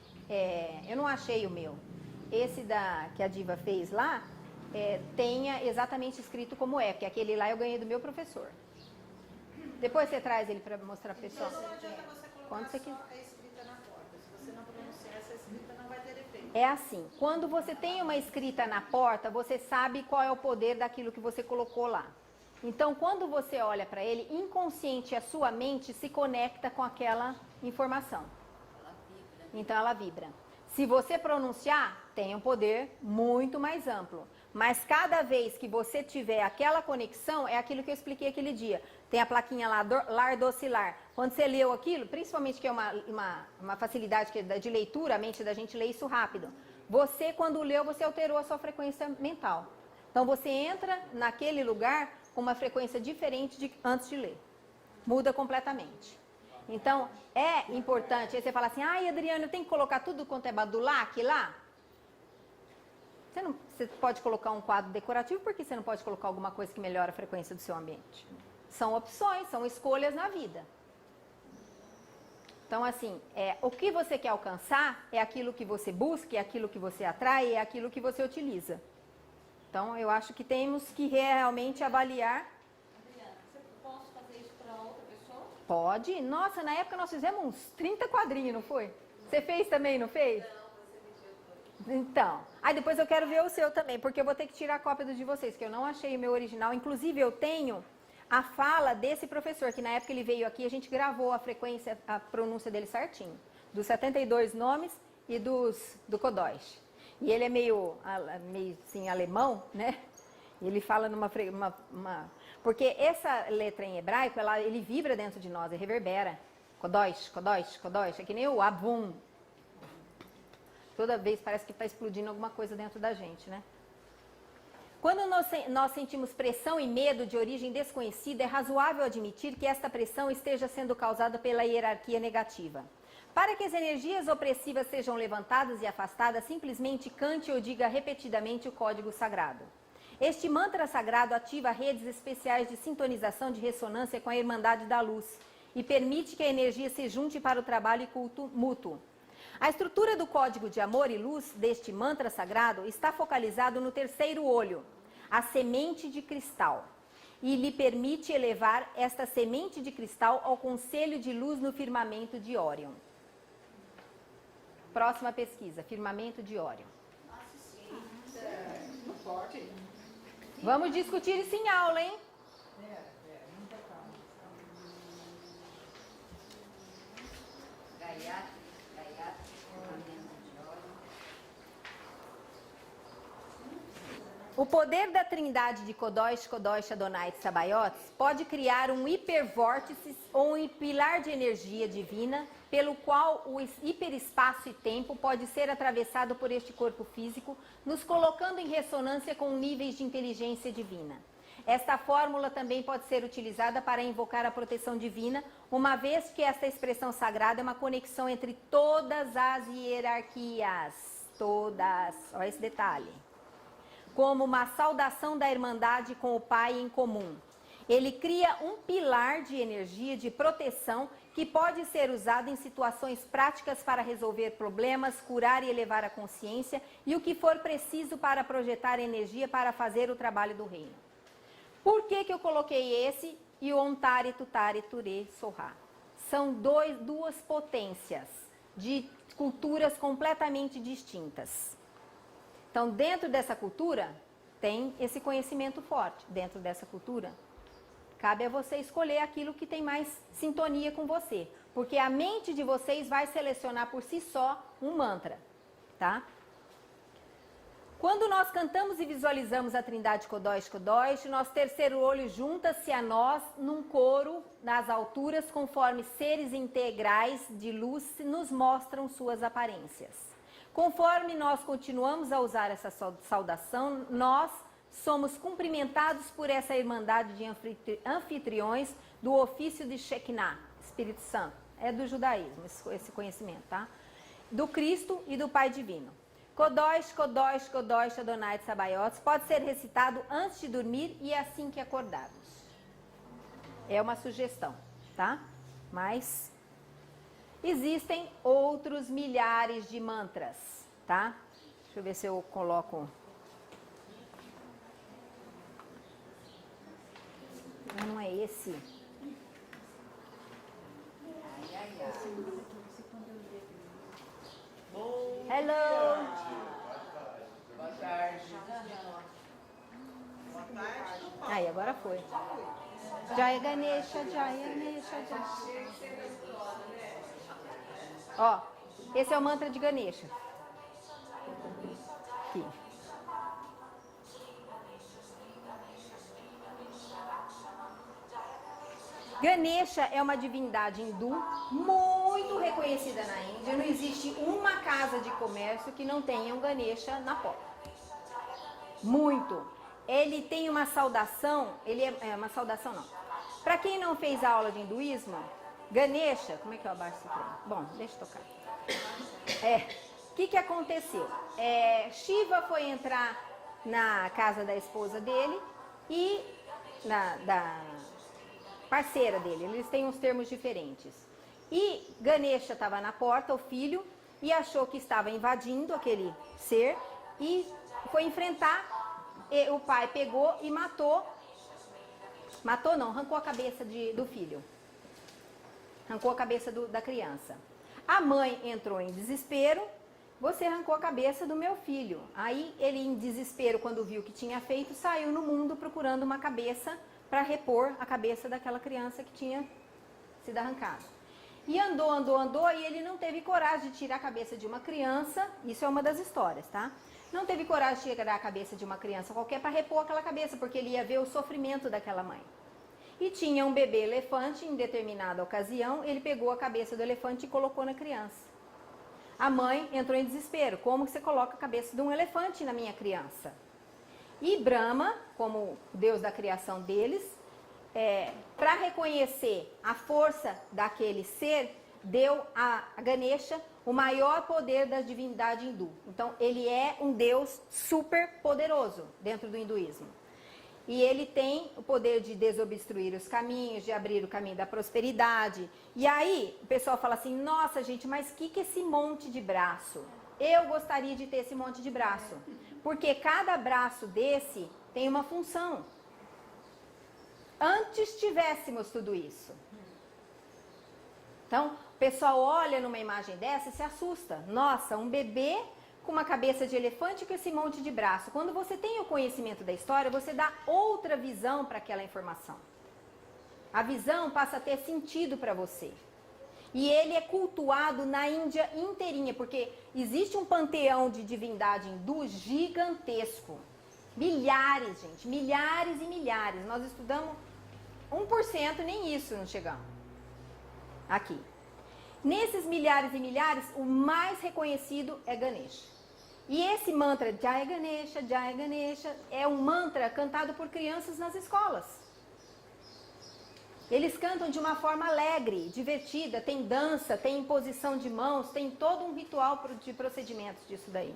eu não achei o meu. Esse que a Diva fez lá, tenha exatamente escrito como é, porque aquele lá eu ganhei do meu professor. Depois você traz ele para mostrar para o pessoal. Não adianta você colocar Quando você só a escrita na porta. Se você não pronunciar essa escrita, não vai ter efeito. É assim, quando você tem uma escrita na porta, você sabe qual é o poder daquilo que você colocou lá. Então, quando você olha para ele, inconsciente, a sua mente se conecta com aquela informação. Então, ela vibra. Se você pronunciar, tem um poder muito mais amplo. Mas cada vez que você tiver aquela conexão, é aquilo que eu expliquei aquele dia. Tem a plaquinha lá, lar docilar. Quando você leu aquilo, principalmente que é uma facilidade de leitura, a mente da gente lê isso rápido. Você, quando leu, você alterou a sua frequência mental. Então, você entra naquele lugar com uma frequência diferente de antes de ler. Muda completamente. Então, é importante. Aí você fala assim, ai, Adriana, eu tenho que colocar tudo quanto é Badulac lá? Você pode colocar um quadro decorativo, por que você não pode colocar alguma coisa que melhora a frequência do seu ambiente? São opções, são escolhas na vida. Então, assim, o que você quer alcançar é aquilo que você busca, é aquilo que você atrai, é aquilo que você utiliza. Então, eu acho que temos que realmente avaliar. Adriana, posso fazer isso para outra pessoa? Pode. Nossa, na época nós fizemos uns 30 quadrinhos, não foi? Você fez também, não fez? Então, aí depois eu quero ver o seu também, porque eu vou ter que tirar a cópia do de vocês, que eu não achei o meu original. Inclusive, eu tenho a fala desse professor, que na época ele veio aqui, a gente gravou a frequência, a pronúncia dele certinho. Dos 72 nomes e do Kodosh. E ele é meio assim, alemão, né? Ele fala porque essa letra em hebraico, ele vibra dentro de nós, ele reverbera. Kodosh, Kodosh, Kodosh. É que nem o Avum. Toda vez parece que está explodindo alguma coisa dentro da gente, né? Quando nós sentimos pressão e medo de origem desconhecida, é razoável admitir que esta pressão esteja sendo causada pela hierarquia negativa. Para que as energias opressivas sejam levantadas e afastadas, simplesmente cante ou diga repetidamente o código sagrado. Este mantra sagrado ativa redes especiais de sintonização de ressonância com a Irmandade da Luz e permite que a energia se junte para o trabalho e culto mútuo. A estrutura do código de amor e luz deste mantra sagrado está focalizado no terceiro olho, a semente de cristal, e lhe permite elevar esta semente de cristal ao conselho de luz no firmamento de Órion. Próxima pesquisa, firmamento de Órion. Vamos discutir isso em aula, hein? O poder da trindade de Kodosh, Kodosh, Adonai e Tsabayot pode criar um hipervórtice ou um pilar de energia divina, pelo qual o hiperespaço e tempo pode ser atravessado por este corpo físico, nos colocando em ressonância com níveis de inteligência divina. Esta fórmula também pode ser utilizada para invocar a proteção divina, uma vez que esta expressão sagrada é uma conexão entre todas as hierarquias. Todas. Olha esse detalhe. Como uma saudação da Irmandade com o Pai em comum. Ele cria um pilar de energia de proteção que pode ser usado em situações práticas para resolver problemas, curar e elevar a consciência e o que for preciso para projetar energia para fazer o trabalho do reino. Por que eu coloquei esse e o Ontari, Tutari, Ture, Sorá? São duas potências de culturas completamente distintas. Então, dentro dessa cultura, tem esse conhecimento forte. Dentro dessa cultura, cabe a você escolher aquilo que tem mais sintonia com você. Porque a mente de vocês vai selecionar por si só um mantra, tá? Quando nós cantamos e visualizamos a Trindade Kodosh, Kodosh, nosso terceiro olho junta-se a nós num coro nas alturas, conforme seres integrais de luz nos mostram suas aparências. Conforme nós continuamos a usar essa saudação, nós somos cumprimentados por essa irmandade de anfitriões do ofício de Shekinah, Espírito Santo. É do judaísmo esse conhecimento, tá? Do Cristo e do Pai Divino. Kodosh, Kodosh, Kodosh, Adonai Tsabayot pode ser recitado antes de dormir e assim que acordarmos. É uma sugestão, tá? Mas existem outros milhares de mantras, tá? Deixa eu ver se eu coloco. Não é esse. Hello. Boa tarde. Aí, agora foi. Jaya Ganesha, Jaya Ganesha, Jaya. Ó, esse é o mantra de Ganesha. Aqui. Ganesha é uma divindade hindu muito reconhecida na Índia. Não existe uma casa de comércio que não tenha um Ganesha na porta. Muito. Ele tem uma saudação, uma saudação não. Para quem não fez aula de hinduísmo, Ganesha, como é que eu abaixo esse trem? Bom, deixa eu tocar. O que aconteceu? Shiva foi entrar na casa da esposa dele e da parceira dele. Eles têm uns termos diferentes. E Ganesha estava na porta, o filho, e achou que estava invadindo aquele ser e foi enfrentar. E o pai pegou e matou não, arrancou a cabeça do filho. Arrancou a cabeça da criança. A mãe entrou em desespero. Você arrancou a cabeça do meu filho. Aí ele, em desespero, quando viu o que tinha feito, saiu no mundo procurando uma cabeça para repor a cabeça daquela criança que tinha sido arrancada. E andou, e ele não teve coragem de tirar a cabeça de uma criança. Isso é uma das histórias, tá? Não teve coragem de tirar a cabeça de uma criança qualquer para repor aquela cabeça, porque ele ia ver o sofrimento daquela mãe. E tinha um bebê elefante, em determinada ocasião, ele pegou a cabeça do elefante e colocou na criança. A mãe entrou em desespero. Como que você coloca a cabeça de um elefante na minha criança? E Brahma, como Deus da criação deles, para reconhecer a força daquele ser, deu a Ganesha o maior poder da divindade hindu. Então, ele é um Deus super poderoso dentro do hinduísmo. E ele tem o poder de desobstruir os caminhos, de abrir o caminho da prosperidade. E aí, o pessoal fala assim, nossa gente, mas o que é esse monte de braço? Eu gostaria de ter esse monte de braço. Porque cada braço desse tem uma função. Antes tivéssemos tudo isso. Então, o pessoal olha numa imagem dessa e se assusta. Nossa, um bebê com uma cabeça de elefante com esse monte de braço. Quando você tem o conhecimento da história, você dá outra visão para aquela informação. A visão passa a ter sentido para você. E ele é cultuado na Índia inteirinha, porque existe um panteão de divindade hindu gigantesco. Milhares, gente, milhares e milhares. Nós estudamos 1%, nem isso não chegamos. Aqui. Nesses milhares e milhares, o mais reconhecido é Ganesha. E esse mantra, Jai Ganesha, é um mantra cantado por crianças nas escolas. Eles cantam de uma forma alegre, divertida, tem dança, tem imposição de mãos, tem todo um ritual de procedimentos disso daí.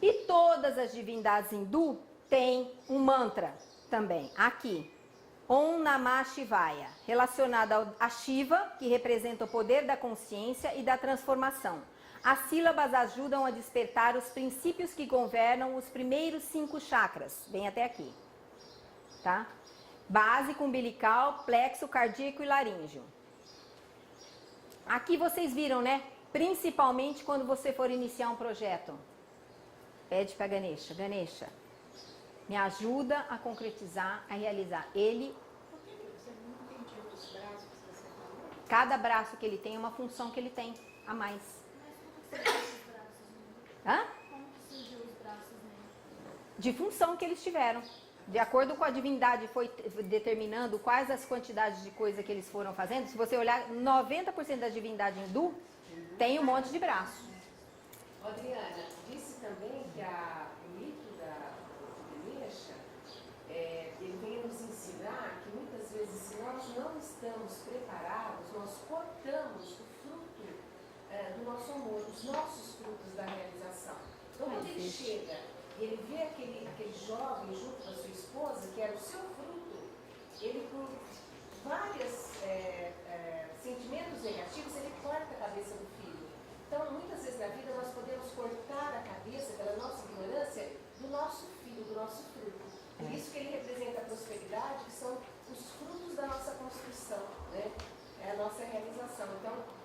E todas as divindades hindu têm um mantra também, aqui. Om Namah Shivaya, relacionado a Shiva, que representa o poder da consciência e da transformação. As sílabas ajudam a despertar os princípios que governam os primeiros 5 chakras, bem até aqui, tá? Básico, umbilical, plexo, cardíaco e laríngeo. Aqui vocês viram, né? Principalmente quando você for iniciar um projeto. Pede para Ganesha, Ganesha, me ajuda a concretizar, a realizar. Ele, cada braço que ele tem é uma função que ele tem a mais. Hã? Como que surgiu os braços nele? De função que eles tiveram. De acordo com a divindade, foi determinando quais as quantidades de coisa que eles foram fazendo. Se você olhar, 90% da divindade hindu tem um monte de braço. Adriana, disse também que o mito da Ganesha, ele vem nos ensinar que muitas vezes, se nós não estamos preparados, nós cortamos o fruto do nosso amor, os nossos frutos da realização. Então, quando ele chega e ele vê aquele jovem junto da sua esposa, que era o seu fruto, ele, por vários sentimentos negativos, ele corta a cabeça do filho. Então, muitas vezes na vida, nós podemos cortar a cabeça, pela nossa ignorância, do nosso filho, do nosso fruto. Por isso que ele representa a prosperidade, que são os frutos da nossa construção, né? É a nossa realização. Então,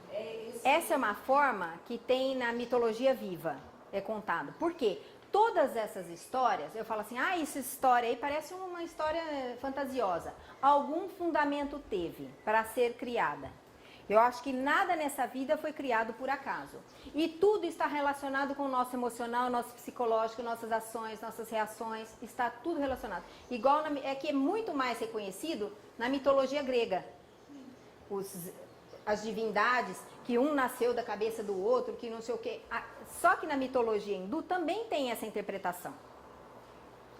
essa é uma forma que tem na mitologia viva, é contado. Por quê? Todas essas histórias, eu falo assim, essa história aí parece uma história fantasiosa. Algum fundamento teve para ser criada. Eu acho que nada nessa vida foi criado por acaso. E tudo está relacionado com o nosso emocional, nosso psicológico, nossas ações, nossas reações. Está tudo relacionado. Igual é que é muito mais reconhecido na mitologia grega. As divindades, que um nasceu da cabeça do outro, que não sei o quê. Só que na mitologia hindu também tem essa interpretação.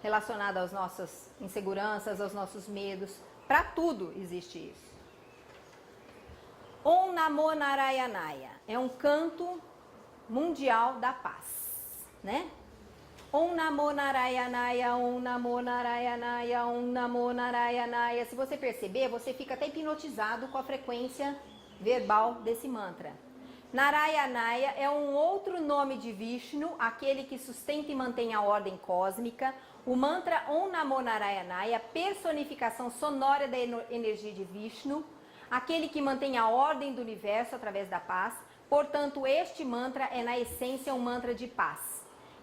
Relacionada às nossas inseguranças, aos nossos medos. Para tudo existe isso. Om Namo Narayanaya é um canto mundial da paz, né? Om Namo Narayanaya, Om Namo Narayanaya, Om Namo Narayanaya. Se você perceber, você fica até hipnotizado com a frequência verbal desse mantra. Narayanaya é um outro nome de Vishnu, aquele que sustenta e mantém a ordem cósmica. O mantra Om Namo Narayanaya, personificação sonora da energia de Vishnu, aquele que mantém a ordem do universo através da paz. Portanto, este mantra é na essência um mantra de paz.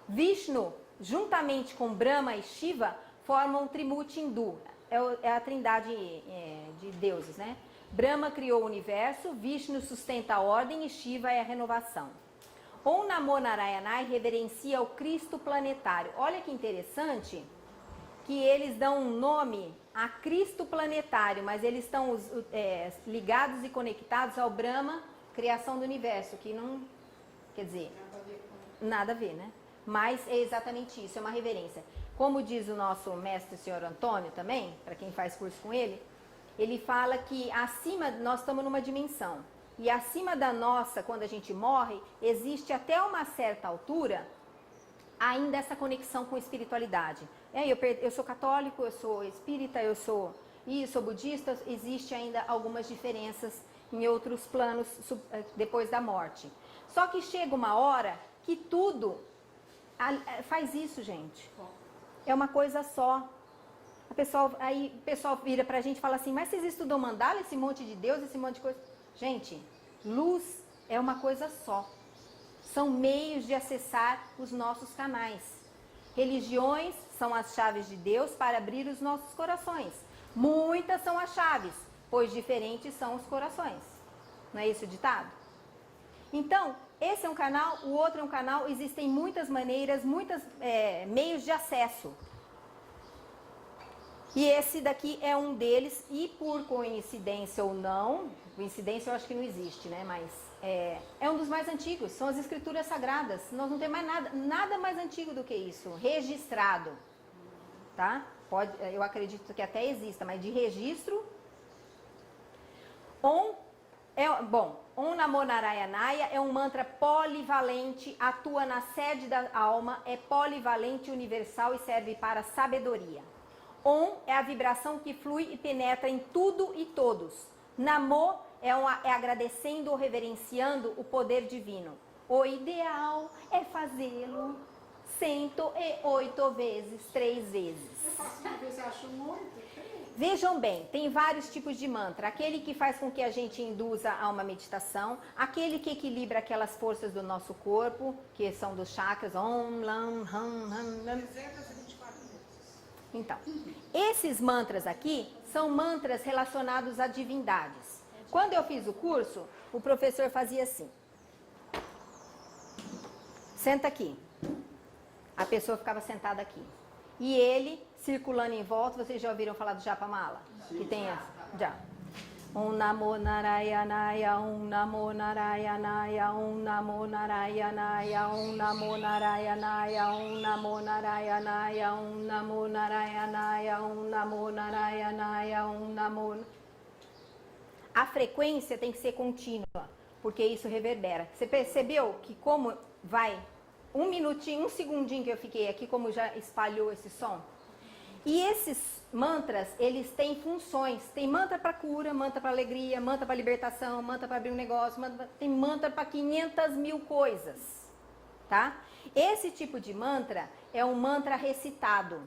Vishnu, juntamente com Brahma e Shiva, formam o Trimurti hindu, é a trindade de deuses, né? Brahma criou o universo, Vishnu sustenta a ordem e Shiva é a renovação. Om Namo Narayanaya reverencia o Cristo planetário. Olha que interessante que eles dão um nome a Cristo planetário, mas eles estão ligados e conectados ao Brahma, criação do universo, que não, quer dizer, nada a ver, né? Mas é exatamente isso, é uma reverência. Como diz o nosso mestre, o senhor Antônio também, para quem faz curso com ele fala que acima, nós estamos numa dimensão, e acima da nossa, quando a gente morre, existe até uma certa altura ainda essa conexão com a espiritualidade. Eu sou católico, eu sou espírita, eu sou budista, existe ainda algumas diferenças em outros planos depois da morte. Só que chega uma hora que tudo faz isso, gente. É uma coisa só. Aí o pessoal vira pra gente e fala assim, mas vocês estudam mandala, esse monte de Deus, esse monte de coisa? Gente, luz é uma coisa só. São meios de acessar os nossos canais. Religiões são as chaves de Deus para abrir os nossos corações. Muitas são as chaves, pois diferentes são os corações. Não é isso o ditado? Então, esse é um canal, o outro é um canal, existem muitas maneiras, muitos meios de acesso. E esse daqui é um deles, e por coincidência ou não, coincidência eu acho que não existe, né? Mas é um dos mais antigos, são as escrituras sagradas. Nós não temos mais nada mais antigo do que isso, registrado, tá? Eu acredito que até exista, mas de registro. Om Namo Narayanaya é um mantra polivalente, atua na sede da alma, é polivalente, universal e serve para sabedoria. Om é a vibração que flui e penetra em tudo e todos. Namo é agradecendo ou reverenciando o poder divino. O ideal é fazê-lo 108 vezes, 3 vezes. Eu faço uma vez, acho muito. Vejam bem, tem vários tipos de mantra. Aquele que faz com que a gente induza a uma meditação, aquele que equilibra aquelas forças do nosso corpo, que são dos chakras, Om, Lam, Ham, Ham, Lam. 324 vezes. Então, esses mantras aqui são mantras relacionados a divindades. Quando eu fiz o curso, o professor fazia assim. Senta aqui. A pessoa ficava sentada aqui. E ele, circulando em volta, vocês já ouviram falar do Japamala? Que tem essa? Já. Om Namo Narayanaya, Om Namo Narayanaya, Om Namo Narayanaya, Om Namo Narayanaya, Om Namo Narayanaya, Om Namo Narayanaya, Om Namo Narayanaya, Om Namo. A frequência tem que ser contínua, porque isso reverbera. Você percebeu que como vai um minutinho, um segundinho que eu fiquei aqui, como já espalhou esse som? E esses mantras, eles têm funções. Tem mantra para cura, mantra para alegria, mantra para libertação, mantra para abrir um negócio, tem mantra para 500 mil coisas, tá? Esse tipo de mantra é um mantra recitado.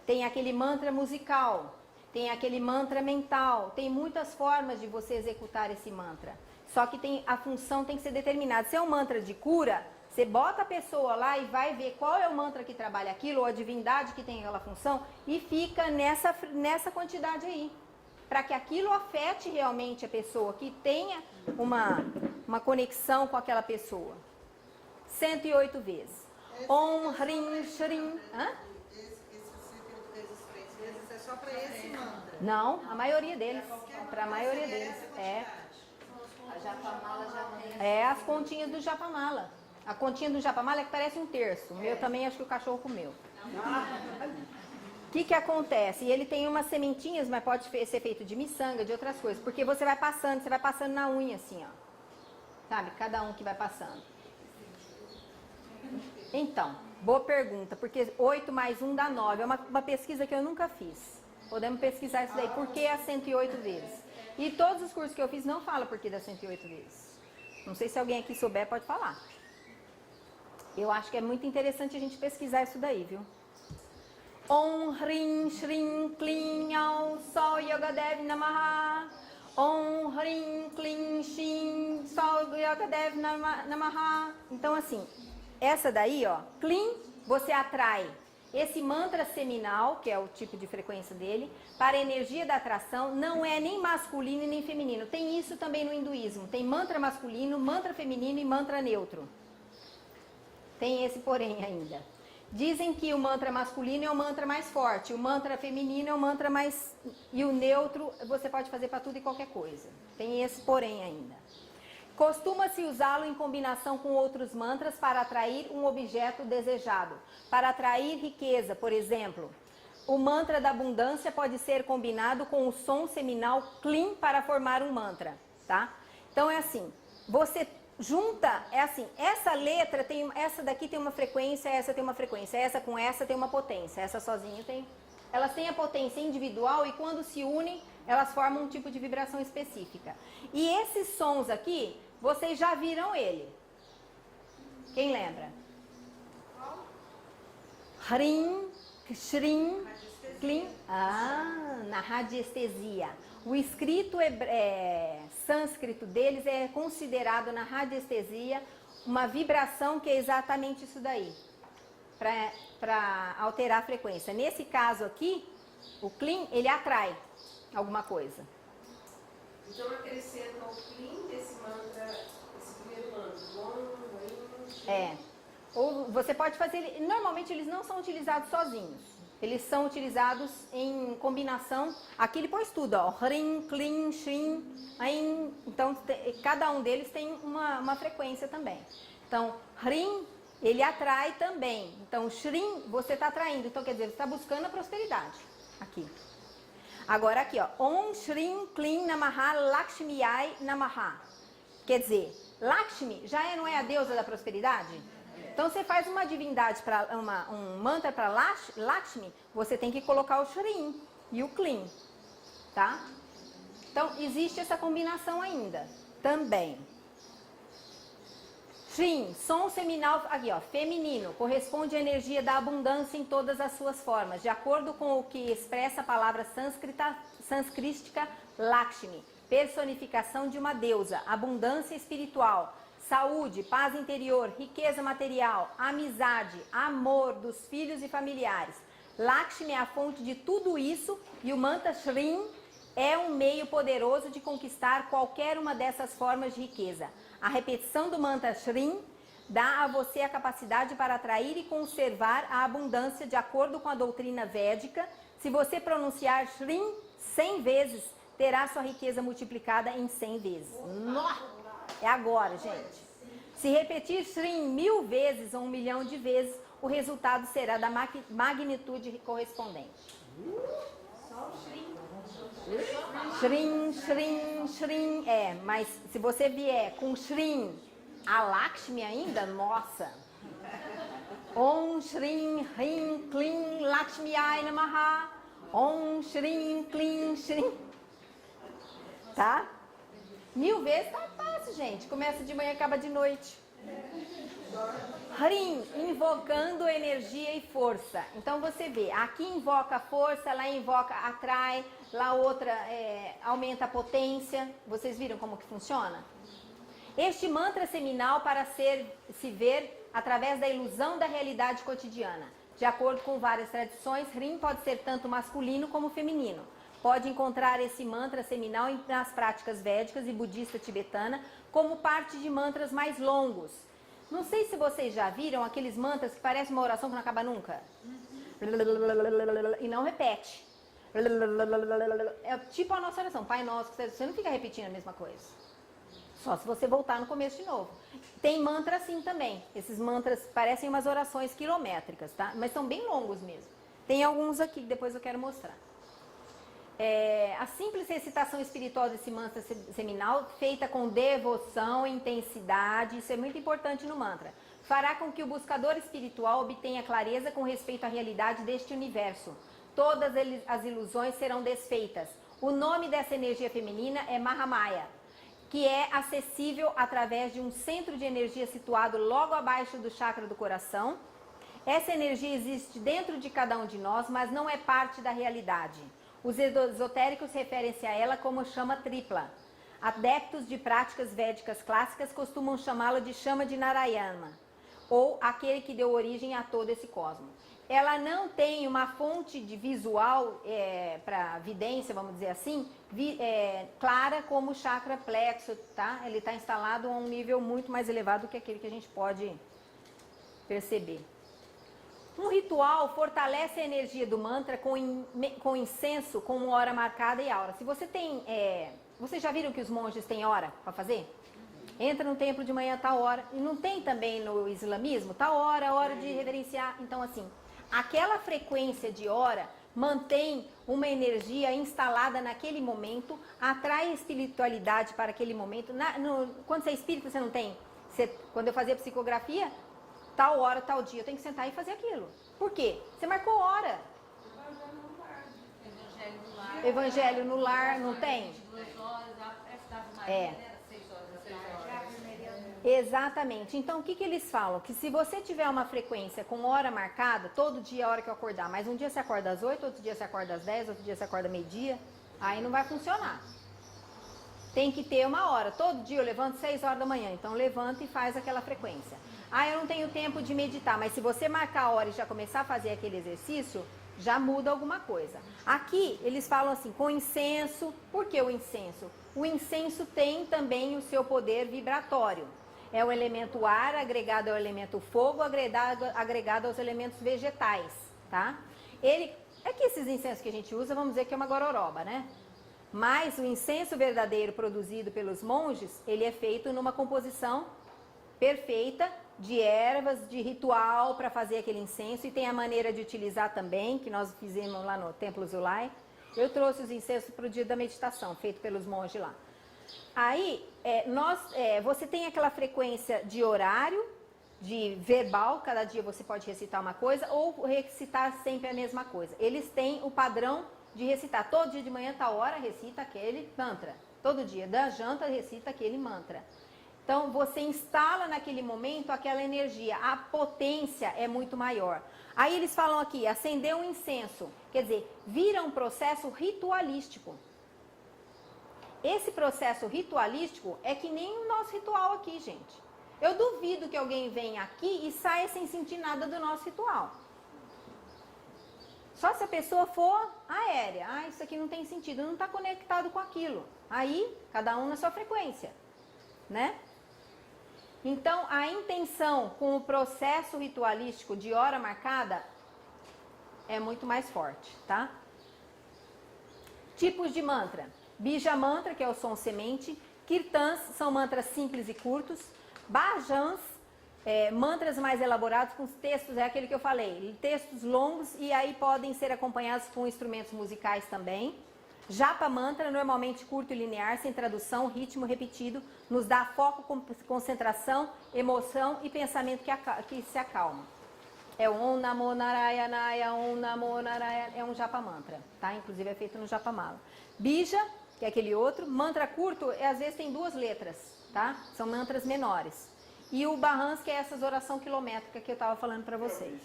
Tem aquele mantra musical, tem aquele mantra mental, tem muitas formas de você executar esse mantra. Só que a função tem que ser determinada. Se é um mantra de cura, você bota a pessoa lá e vai ver qual é o mantra que trabalha aquilo, ou a divindade que tem aquela função, e fica nessa quantidade aí. para que aquilo afete realmente a pessoa, que tenha uma conexão com aquela pessoa. 108 vezes. Om, Hrim, Shrim. Hã? Esse 108 vezes, 3 vezes é só para esse mantra. Não, a maioria deles. Para a maioria deles. A Japamala já tem. É as continhas do Japamala. A continha do Japamala é que parece um terço. O meu também, acho que o cachorro comeu. O que acontece? E ele tem umas sementinhas, mas pode ser feito de miçanga, de outras coisas. Porque você vai passando na unha assim, ó. Sabe? Cada um que vai passando. Então, boa pergunta. Porque 8 mais 1 dá 9. É uma pesquisa que eu nunca fiz. Podemos pesquisar isso daí. Por que as 108 vezes? E todos os cursos que eu fiz não falam por que das 108 vezes. Não sei se alguém aqui souber, pode falar. Eu acho que é muito interessante a gente pesquisar isso daí, viu? Om, Hrim, Shrim, Klim, Ao, Sol, Yogadev, Namaha. Om, Hrim, Klim, Shim, Sol, Yogadev, Namaha. Então, assim, essa daí, ó, Klim, você atrai esse mantra seminal, que é o tipo de frequência dele, para a energia da atração, não é nem masculino e nem feminino. Tem isso também no hinduísmo. Tem mantra masculino, mantra feminino e mantra neutro. Tem esse porém ainda. Dizem que o mantra masculino é o mantra mais forte, o mantra feminino é o mantra mais... E o neutro você pode fazer para tudo e qualquer coisa. Tem esse porém ainda. Costuma-se usá-lo em combinação com outros mantras para atrair um objeto desejado. Para atrair riqueza, por exemplo. O mantra da abundância pode ser combinado com o som seminal Klim para formar um mantra, tá? Então é assim, você... junta, é assim, essa letra tem, essa daqui tem uma frequência, essa tem uma frequência, essa com essa tem uma potência, essa sozinha tem, elas têm a potência individual e quando se unem, elas formam um tipo de vibração específica. E esses sons aqui, vocês já viram ele. Quem lembra? Hrim, Shrim, Klim, na radiestesia. O escrito sânscrito deles é considerado na radiestesia uma vibração que é exatamente isso daí, para alterar a frequência. Nesse caso aqui, o Klim, ele atrai alguma coisa. Então acrescenta o Klim desse mantra, esse primeiro mantra. Ou você pode fazer, normalmente eles não são utilizados sozinhos. Eles são utilizados em combinação. Aqui ele pôs tudo, ó. Hrim, Klim, Shrim, Aim. Então, cada um deles tem uma frequência também. Então, Hrim, ele atrai também. Então, Shrim, você está atraindo. Então, quer dizer, você está buscando a prosperidade. Aqui. Agora, aqui, ó. Om, Shrim, Klim, Namaha, Lakshmiyai, Namaha. Quer dizer, Lakshmi já não é a deusa da prosperidade? Então, você faz uma divindade, um mantra para Lakshmi, você tem que colocar o Shrim e o Klim, tá? Então, existe essa combinação ainda, também. Shrim, som seminal, aqui ó, feminino, corresponde à energia da abundância em todas as suas formas, de acordo com o que expressa a palavra sânscrita Lakshmi, personificação de uma deusa, abundância espiritual, saúde, paz interior, riqueza material, amizade, amor dos filhos e familiares. Lakshmi é a fonte de tudo isso e o mantra Shrim é um meio poderoso de conquistar qualquer uma dessas formas de riqueza. A repetição do mantra Shrim dá a você a capacidade para atrair e conservar a abundância de acordo com a doutrina védica. Se você pronunciar Shrim 100 vezes, terá sua riqueza multiplicada em 100 vezes. Nossa! É agora, gente. Se repetir Shrim 1000 vezes ou 1 milhão de vezes, o resultado será da magnitude correspondente. Só o Shrim. Shrim, Shrim, Shrim. Mas se você vier com Shrim a Lakshmi ainda, nossa. Om Shrim, Hrim, Klim, Lakshmiyai Namaha. Om Shrim, Klim, Shrim. Tá? 1000 vezes tá fácil, gente. Começa de manhã e acaba de noite. Hrim, invocando energia e força. Então você vê, aqui invoca força, lá invoca atrai, lá outra aumenta a potência. Vocês viram como que funciona? Este mantra seminal para se ver através da ilusão da realidade cotidiana. De acordo com várias tradições, Hrim pode ser tanto masculino como feminino. pode encontrar esse mantra seminal nas práticas védicas e budista tibetana como parte de mantras mais longos. Não sei se vocês já viram aqueles mantras que parecem uma oração que não acaba nunca. E não repete. É tipo a nossa oração. Pai nosso, você não fica repetindo a mesma coisa. Só se você voltar no começo de novo. Tem mantra assim também. Esses mantras parecem umas orações quilométricas, tá? Mas são bem longos mesmo. Tem alguns aqui que depois eu quero mostrar. A simples recitação espiritual desse mantra seminal, feita com devoção e intensidade, isso é muito importante no mantra, fará com que o buscador espiritual obtenha clareza com respeito à realidade deste universo. Todas as ilusões serão desfeitas. O nome dessa energia feminina é Mahamaya, que é acessível através de um centro de energia situado logo abaixo do chakra do coração. Essa energia existe dentro de cada um de nós, mas não é parte da realidade. Os esotéricos referem-se a ela como chama tripla. Adeptos de práticas védicas clássicas costumam chamá-la de chama de Narayana, ou aquele que deu origem a todo esse cosmos. Ela não tem uma fonte de visual para vidência, vamos dizer assim, clara como o chakra plexo, tá? Ele está instalado a um nível muito mais elevado do que aquele que a gente pode perceber. Um ritual fortalece a energia do mantra com incenso, com uma hora marcada e aura. Se você tem... vocês já viram que os monges têm hora para fazer? Entra no templo de manhã, tal hora. E não tem também no islamismo? Tal hora, hora de reverenciar. Então, assim, aquela frequência de hora mantém uma energia instalada naquele momento, atrai a espiritualidade para aquele momento. Quando você é espírita, você não tem... quando eu fazia psicografia... tal hora, tal dia, eu tenho que sentar e fazer aquilo. Por quê? Você marcou hora. Evangelho no lar, não tem? Exatamente. Então, o que eles falam? Que se você tiver uma frequência com hora marcada, todo dia é a hora que eu acordar, mas um dia você acorda às 8, outro dia você acorda às 10, outro dia você acorda meio-dia, aí não vai funcionar. Tem que ter uma hora. Todo dia eu levanto 6 horas da manhã, então levanta e faz aquela frequência. Eu não tenho tempo de meditar, mas se você marcar a hora e já começar a fazer aquele exercício, já muda alguma coisa. Aqui, eles falam assim, com incenso. Por que o incenso? O incenso tem também o seu poder vibratório. É o elemento ar agregado ao elemento fogo, agregado aos elementos vegetais, tá? É que esses incensos que a gente usa, vamos dizer que é uma gororoba, né? Mas o incenso verdadeiro produzido pelos monges, ele é feito numa composição perfeita de ervas, de ritual para fazer aquele incenso, e tem a maneira de utilizar também, que nós fizemos lá no Templo Zulai. Eu trouxe os incensos para o dia da meditação, feito pelos monges lá. Aí, você tem aquela frequência de horário, de verbal, cada dia você pode recitar uma coisa, ou recitar sempre a mesma coisa. Eles têm o padrão de recitar, todo dia de manhã, tal hora, recita aquele mantra. Todo dia da janta, recita aquele mantra. Então, você instala naquele momento aquela energia, a potência é muito maior. Aí eles falam aqui, acender um incenso, quer dizer, vira um processo ritualístico. Esse processo ritualístico é que nem o nosso ritual aqui, gente. Eu duvido que alguém venha aqui e saia sem sentir nada do nosso ritual. Só se a pessoa for aérea. Isso aqui não tem sentido, não está conectado com aquilo. Aí, cada um na sua frequência, né? Então, a intenção com o processo ritualístico de hora marcada é muito mais forte, tá? Tipos de mantra. Bija mantra, que é o som semente. Kirtans são mantras simples e curtos. Bhajans, mantras mais elaborados com textos, é aquele que eu falei, textos longos, e aí podem ser acompanhados com instrumentos musicais também. Japa mantra, normalmente curto e linear, sem tradução, ritmo repetido, nos dá foco, concentração, emoção e pensamento que se acalma. É o Om Namo Narayanaya, Om Namo Narayana, é um japa mantra, tá? Inclusive é feito no Japamala. Bija, que é aquele outro, mantra curto, às vezes tem 2 letras, tá? São mantras menores. E o Bahans, que é essas oração quilométrica que eu estava falando para vocês.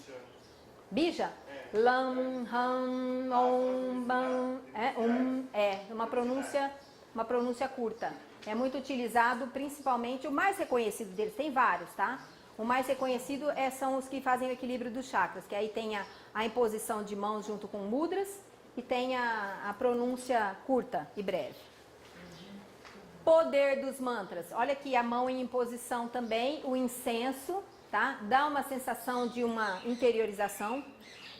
Bija? Lam, ham, om, bam, uma pronúncia curta. É muito utilizado, principalmente, o mais reconhecido deles, tem vários, tá? O mais reconhecido são os que fazem o equilíbrio dos chakras, que aí tem a imposição de mãos junto com mudras, e tem a pronúncia curta e breve. Poder dos mantras. Olha aqui a mão em imposição também, o incenso, tá? Dá uma sensação de uma interiorização.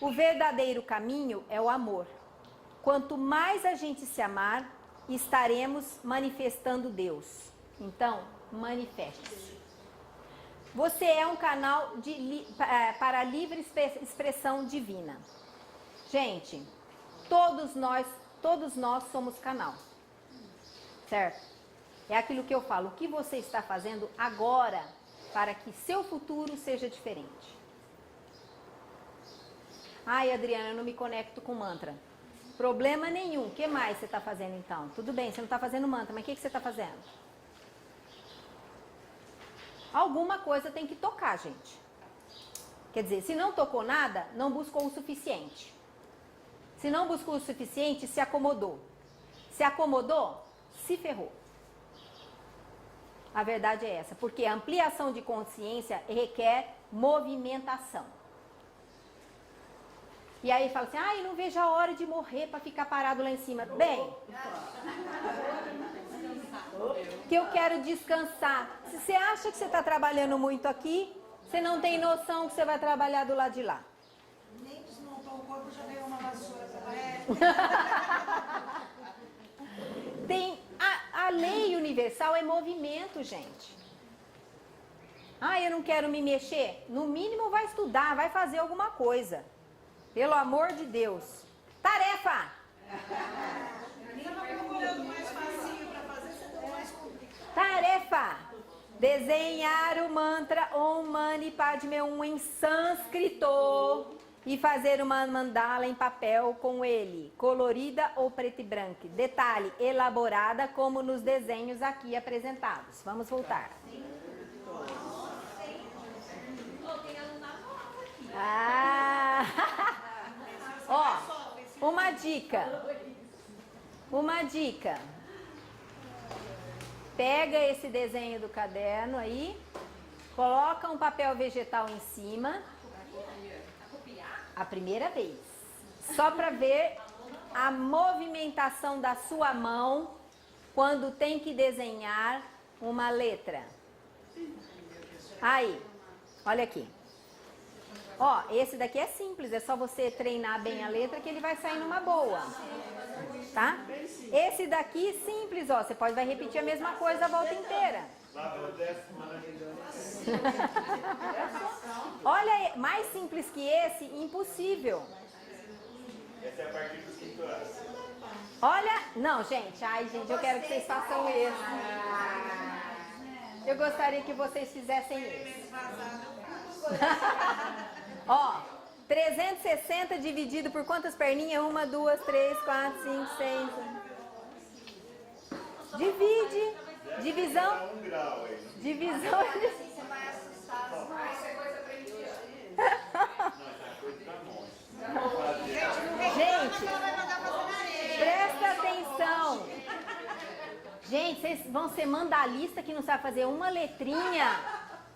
O verdadeiro caminho é o amor. Quanto mais a gente se amar, estaremos manifestando Deus. Então, manifeste-se. Você é um canal para livre expressão divina. Gente, todos nós somos canal. Certo? É aquilo que eu falo. O que você está fazendo agora para que seu futuro seja diferente? Ai, Adriana, eu não me conecto com mantra. Problema nenhum. O que mais você está fazendo então? Tudo bem, você não está fazendo mantra, mas o que você está fazendo? Alguma coisa tem que tocar, gente. Quer dizer, se não tocou nada, não buscou o suficiente. Se não buscou o suficiente, se acomodou. Se acomodou, se ferrou. A verdade é essa, porque a ampliação de consciência requer movimentação. E aí fala assim, eu não vejo a hora de morrer para ficar parado lá em cima. Bem, que eu quero descansar. Se você acha que você está trabalhando muito aqui, você não tem noção que você vai trabalhar do lado de lá. Nem desmontou o corpo, já veio uma vassoura pra Tem a lei universal é movimento, gente. Eu não quero me mexer. No mínimo vai estudar, vai fazer alguma coisa. Pelo amor de Deus. Tarefa! Tarefa! Desenhar o mantra Om Mani Padme Hum em sânscrito e fazer uma mandala em papel com ele, colorida ou preto e branco. Detalhe, elaborada como nos desenhos aqui apresentados. Vamos voltar. Uma dica. Pega esse desenho do caderno aí, coloca um papel vegetal em cima. A primeira vez. Só para ver a movimentação da sua mão quando tem que desenhar uma letra. Aí, olha aqui. Esse daqui é simples, é só você treinar bem a letra que ele vai sair numa boa. Tá? Esse daqui, simples, você vai repetir a mesma coisa a volta inteira. Olha, mais simples que esse, impossível. Essa é a partir dos 5 anos. Olha, não, gente, eu quero que vocês façam esse. Eu gostaria que vocês fizessem esse. 360 dividido por quantas perninhas? 1, 2, 3, 4, 5, 6. Divide. Divisão. Divisão. Gente, presta atenção. Gente, vocês vão ser mandalista que não sabe fazer uma letrinha.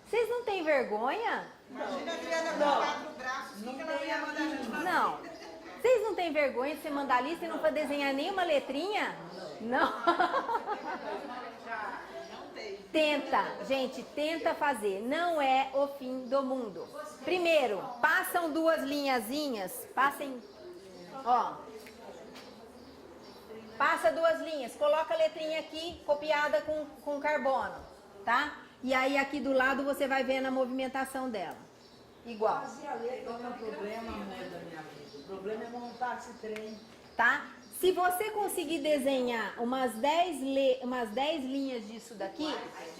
Vocês não têm vergonha? Imagina a Adriana com 4 braços, o que ela ia mandar a gente fazer? Não. Vocês não têm vergonha de ser mandalista e não para desenhar nenhuma letrinha? Não. Tenta, gente, tenta fazer. Não é o fim do mundo. Primeiro, passam 2 linhazinhas. Passem, passa 2 linhas. Coloca a letrinha aqui, copiada com carbono, tá? E aí aqui do lado você vai vendo a movimentação dela. Igual. Fazer a letra não é um problema, amor da minha vida. O problema é montar esse trem. Tá? Se você conseguir desenhar umas 10 linhas disso daqui,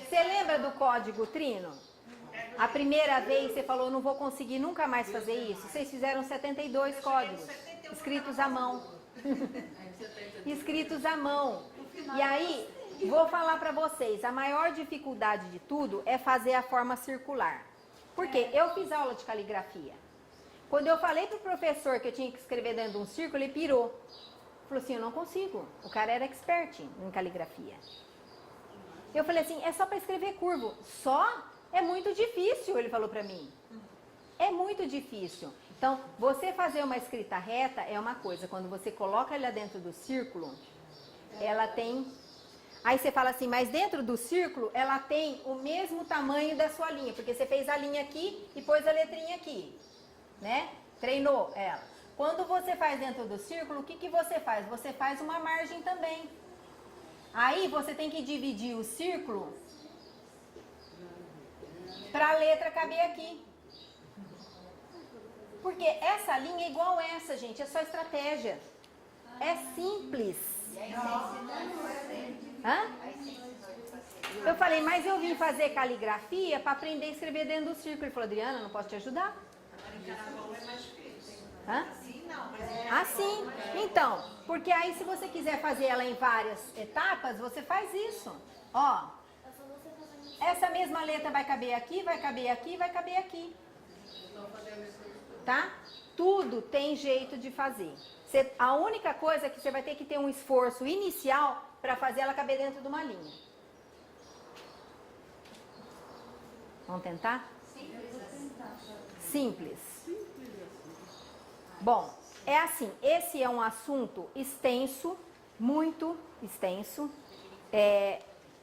você lembra do código Trino? A primeira vez você falou, não vou conseguir nunca mais fazer isso. Vocês fizeram 72 códigos, escritos à mão. Escritos à mão. E aí, vou falar para vocês, a maior dificuldade de tudo é fazer a forma circular. Por quê? Eu fiz aula de caligrafia. Quando eu falei pro professor que eu tinha que escrever dentro de um círculo, ele pirou. Falou assim, eu não consigo. O cara era expert em caligrafia. Eu falei assim, é só para escrever curvo. Só? É muito difícil, ele falou para mim. É muito difícil. Então, você fazer uma escrita reta é uma coisa. Quando você coloca ela dentro do círculo, ela tem... Aí você fala assim, mas dentro do círculo, ela tem o mesmo tamanho da sua linha. Porque você fez a linha aqui e pôs a letrinha aqui, né? Treinou ela. Quando você faz dentro do círculo, o que você faz? Você faz uma margem também. Aí você tem que dividir o círculo para a letra caber aqui. Porque essa linha é igual essa, gente. É só estratégia. É simples. Hã? Eu falei, mas eu vim fazer caligrafia para aprender a escrever dentro do círculo. Ele falou, Adriana, não posso te ajudar? Hã? Assim. Então, porque aí se você quiser fazer ela em várias etapas, você faz isso. Ó, essa mesma letra vai caber aqui, vai caber aqui, vai caber aqui. Tá? Tudo tem jeito de fazer. A única coisa é que você vai ter que ter um esforço inicial para fazer ela caber dentro de uma linha. Vamos tentar? Simples. Bom, é assim, esse é um assunto extenso, muito extenso.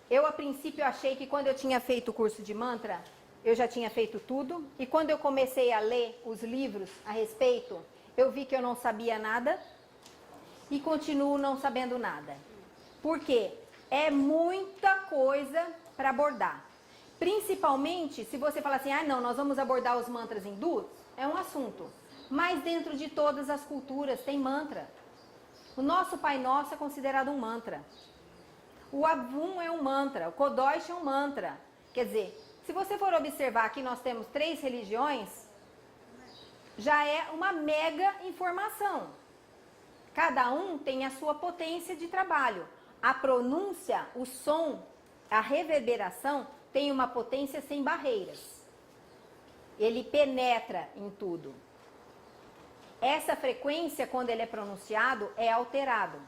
Eu, a princípio, achei que quando eu tinha feito o curso de mantra, eu já tinha feito tudo. E quando eu comecei a ler os livros a respeito, eu vi que eu não sabia nada e continuo não sabendo nada. Por quê? É muita coisa para abordar. Principalmente se você falar assim, não, nós vamos abordar os mantras hindus, é um assunto. Mas dentro de todas as culturas tem mantra. O nosso Pai Nosso é considerado um mantra. O Avum é um mantra, o Kodosh é um mantra. Quer dizer, se você for observar aqui, nós temos 3 religiões, já é uma mega informação. Cada um tem a sua potência de trabalho. A pronúncia, o som, a reverberação tem uma potência sem barreiras. Ele penetra em tudo. Essa frequência, quando ele é pronunciado, é alterado.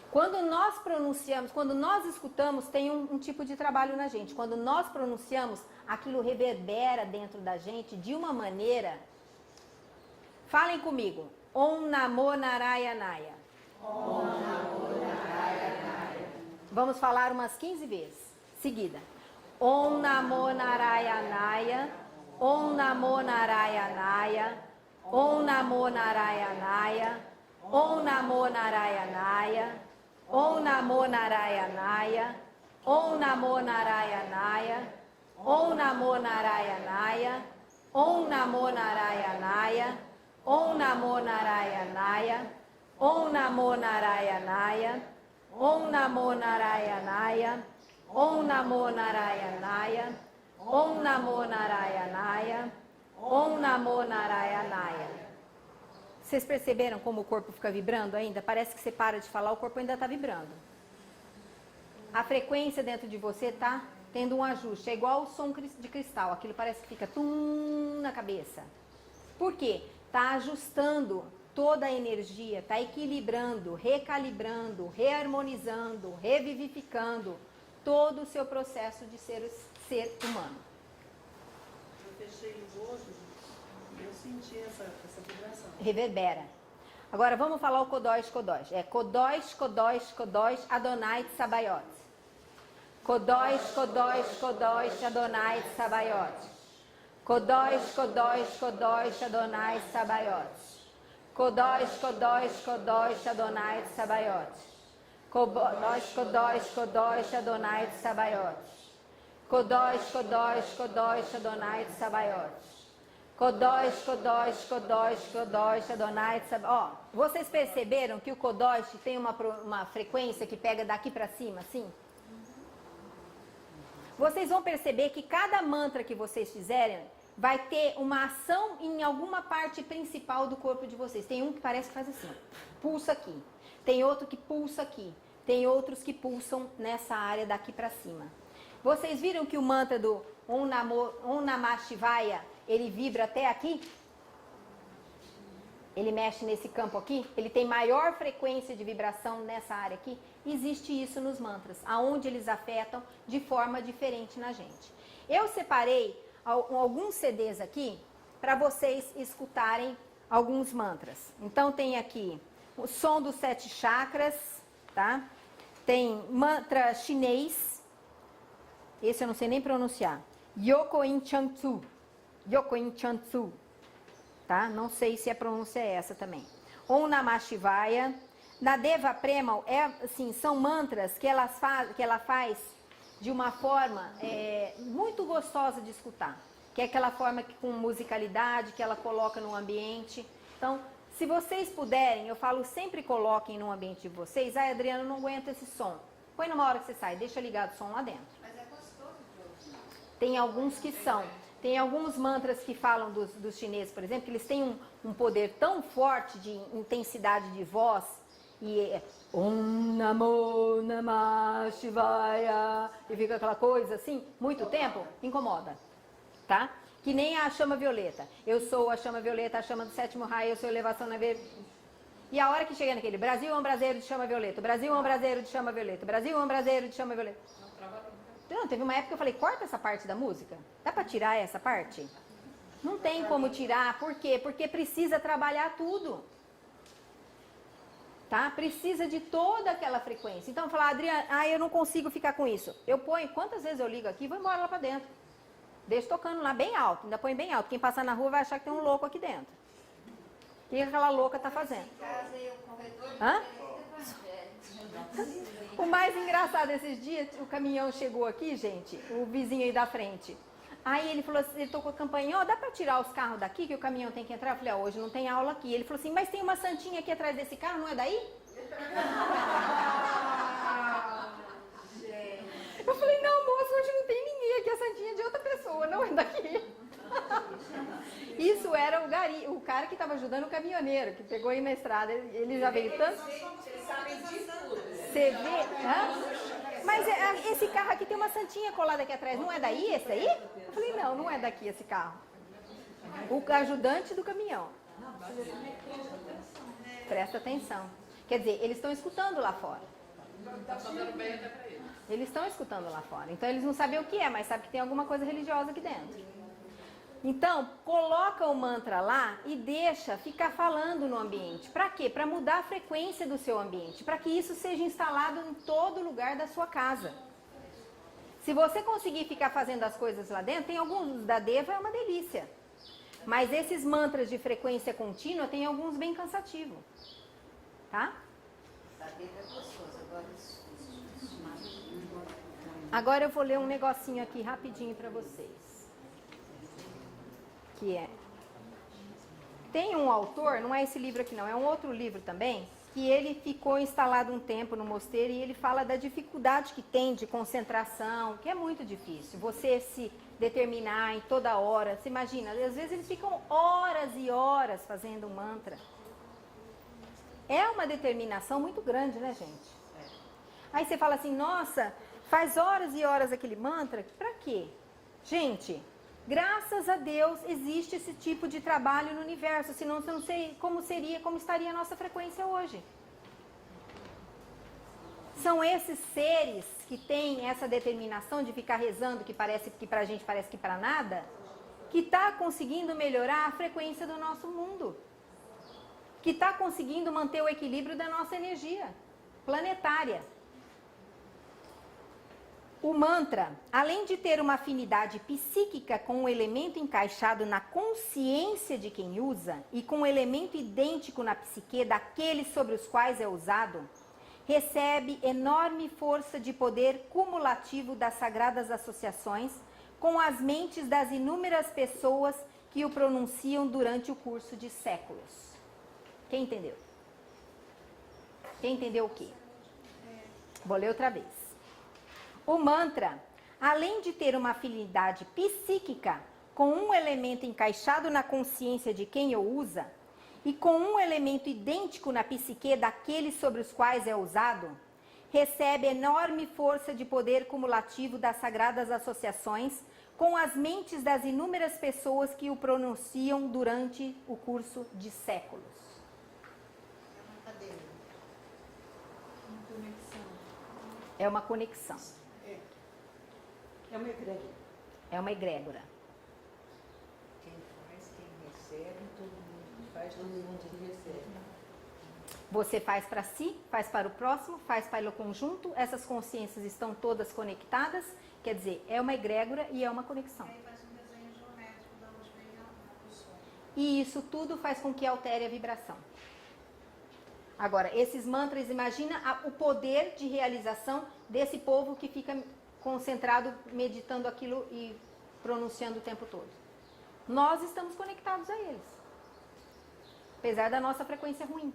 Quando nós pronunciamos, quando nós escutamos, tem um tipo de trabalho na gente. Quando nós pronunciamos, aquilo reverbera dentro da gente de uma maneira... Falem comigo. Om Namo Narayanaya. Om Namo Narayanaya. Vamos falar umas 15 vezes. Seguida. Om Namo Narayanaya. Om Namo Narayanaya. Om Namo Narayanaya. Om Namo Narayanaya. Om Namo Narayanaya, Om Namo Narayanaya, Om Namo Narayanaya, Om Namo Narayanaya, Om Namo Narayanaya, Om Namo Narayanaya, Om Namo Narayanaya, Om Namo Narayanaya, Om Namo Narayanaya, Om Namo Narayanaya. Vocês perceberam como o corpo fica vibrando ainda? Parece que você para de falar, o corpo ainda está vibrando. A frequência dentro de você está tendo um ajuste. É igual o som de cristal. Aquilo parece que fica tum na cabeça. Por quê? Está ajustando toda a energia, está equilibrando, recalibrando, reharmonizando, revivificando todo o seu processo de ser humano. Eu fechei os olhos. Eu senti essa vibração. Reverbera. Agora vamos falar o Kodosh, Kodosh. É Kodosh, Kodosh, Kodosh, Adonai Tsabayot. Kodosh, Kodosh, Kodosh, Adonai Tsabayot. Kodosh, Kodosh, Kodosh, Adonai Tsabayot. Kodosh, Kodosh, Kodosh, Adonai Tsabayot. Kodosh, Kodosh, Kodosh, Adonai Tsabayot. Kodosh, Kodosh, Kodosh, Adonai Tsabayot. Kodosh, Kodosh, Kodosh, Kodosh, Adonai Tsabayot. Ó, vocês perceberam que o Kodosh tem uma frequência que pega daqui para cima, assim? Vocês vão perceber que cada mantra que vocês fizerem vai ter uma ação em alguma parte principal do corpo de vocês. Tem um que parece que faz assim, pulsa aqui. Tem outro que pulsa aqui. Tem outros que pulsam nessa área daqui para cima. Vocês viram que o mantra do Om Namah Shivaya, ele vibra até aqui? Ele mexe nesse campo aqui? Ele tem maior frequência de vibração nessa área aqui? Existe isso nos mantras, aonde eles afetam de forma diferente na gente. Eu separei alguns CDs aqui para vocês escutarem alguns mantras. Então tem aqui o som dos 7 chakras, tá? Tem mantra chinês, esse eu não sei nem pronunciar. Yokoin Chantsu. Yokoin Chantsu. Tá? Não sei se a pronúncia é essa também. Om Namah Shivaya. Nadeva Premal, assim, são mantras que ela faz de uma forma muito gostosa de escutar. Que é aquela forma que, com musicalidade que ela coloca no ambiente. Então, se vocês puderem, eu falo, sempre coloquem no ambiente de vocês. Ai, Adriana, eu não aguento esse som. Põe numa hora que você sai, deixa ligado o som lá dentro. Mas é gostoso de ouvir. Tem alguns que são. Tem alguns mantras que falam dos chineses, por exemplo, que eles têm um poder tão forte de intensidade de voz. E é Om Namo Namah Shivaya. E fica aquela coisa assim, muito tempo, incomoda. Tá? Que nem a chama violeta. Eu sou a chama violeta, a chama do 7º raio, eu sou a elevação na ver. E a hora que chega naquele Brasil é um braseiro de chama violeta, Brasil é um braseiro de chama violeta, Brasil é um braseiro de chama violeta. Não, teve uma época que eu falei, corta essa parte da música. Dá pra tirar essa parte? Não tem como tirar. Por quê? Porque precisa trabalhar tudo. Tá? Precisa de toda aquela frequência. Então, falar, Adriana, eu não consigo ficar com isso. Eu ponho, quantas vezes eu ligo aqui e vou embora lá pra dentro. Deixo tocando lá bem alto, ainda põe bem alto. Quem passar na rua vai achar que tem um louco aqui dentro. O que aquela louca tá fazendo? Hã? O mais engraçado esses dias, o caminhão chegou aqui, gente, o vizinho aí da frente. Aí ele falou assim, ele tocou a campainha, dá pra tirar os carros daqui que o caminhão tem que entrar? Eu falei, hoje não tem aula aqui. Ele falou assim, mas tem uma santinha aqui atrás desse carro, não é daí? Eu falei, não, moço, hoje não tem ninguém aqui, a santinha é de outra pessoa, não é daqui. Isso era o cara que estava ajudando o caminhoneiro, que pegou aí na estrada, ele já veio tanto... Você vê? Hã? Mas esse carro aqui tem uma santinha colada aqui atrás, não é daí esse aí? Eu falei, não é daqui esse carro. O ajudante do caminhão. Presta atenção. Quer dizer, eles estão escutando lá fora. Tá fazendo bem até pra eles. Eles estão escutando lá fora. Então eles não sabem o que é, mas sabem que tem alguma coisa religiosa aqui dentro. Então, coloca o mantra lá e deixa ficar falando no ambiente. Para quê? Para mudar a frequência do seu ambiente, para que isso seja instalado em todo lugar da sua casa. Se você conseguir ficar fazendo as coisas lá dentro, tem alguns da Deva, é uma delícia. Mas esses mantras de frequência contínua, tem alguns bem cansativos. Tá? Agora eu vou ler um negocinho aqui rapidinho para vocês. Que é, tem um autor, não é esse livro aqui não, é um outro livro também, que ele ficou instalado um tempo no mosteiro e ele fala da dificuldade que tem de concentração, que é muito difícil, você se determinar em toda hora, você imagina, às vezes eles ficam horas e horas fazendo um mantra. É uma determinação muito grande, né, gente? Aí você fala assim, nossa, faz horas e horas aquele mantra, pra quê? Gente... Graças a Deus existe esse tipo de trabalho no universo, senão eu não sei como estaria a nossa frequência hoje. São esses seres que têm essa determinação de ficar rezando, que parece que pra gente parece que pra nada, que está conseguindo melhorar a frequência do nosso mundo, que está conseguindo manter o equilíbrio da nossa energia planetária. O mantra, além de ter uma afinidade psíquica com o elemento encaixado na consciência de quem usa e com o elemento idêntico na psique daqueles sobre os quais é usado, recebe enorme força de poder cumulativo das sagradas associações com as mentes das inúmeras pessoas que o pronunciam durante o curso de séculos. Quem entendeu? Quem entendeu o quê? Vou ler outra vez. O mantra, além de ter uma afinidade psíquica com um elemento encaixado na consciência de quem o usa e com um elemento idêntico na psique daqueles sobre os quais é usado, recebe enorme força de poder cumulativo das sagradas associações com as mentes das inúmeras pessoas que o pronunciam durante o curso de séculos. É uma conexão. É uma conexão. É uma egrégora. É uma egrégora. faz, todo mundo recebe. Você faz para si, faz para o próximo, faz para o conjunto, essas consciências estão todas conectadas, quer dizer, é uma egrégora e é uma conexão. Aí faz um desenho geométrico da onde vem o som. E isso tudo faz com que altere a vibração. Agora, esses mantras, imagina o poder de realização desse povo que fica concentrado, meditando aquilo e pronunciando o tempo todo. Nós estamos conectados a eles, apesar da nossa frequência ruim.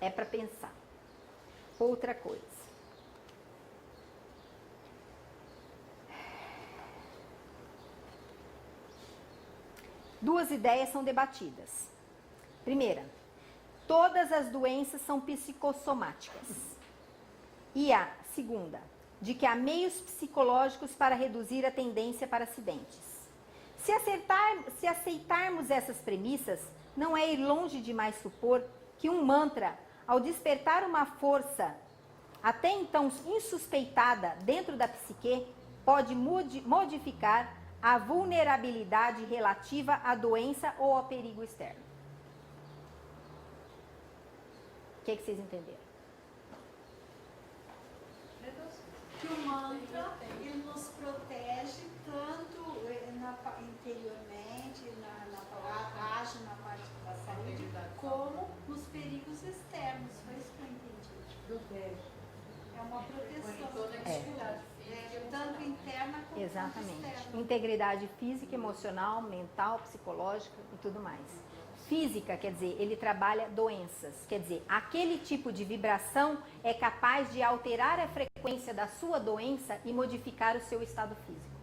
É para pensar. Outra coisa. Duas ideias são debatidas. Primeira, todas as doenças são psicossomáticas. E a segunda, de que há meios psicológicos para reduzir a tendência para acidentes. Se aceitarmos essas premissas, não é ir longe demais supor que um mantra, ao despertar uma força até então insuspeitada dentro da psique, pode modificar a vulnerabilidade relativa à doença ou ao perigo externo. O que vocês entenderam? Que o mantra, ele nos protege tanto interiormente, age na parte da saúde, como nos perigos externos. Foi isso que eu entendi. É uma proteção. Tanto interna como Exatamente. externa. Integridade física, emocional, mental, psicológica e tudo mais. Física, quer dizer, ele trabalha doenças. Quer dizer, aquele tipo de vibração é capaz de alterar a frequência da sua doença e modificar o seu estado físico.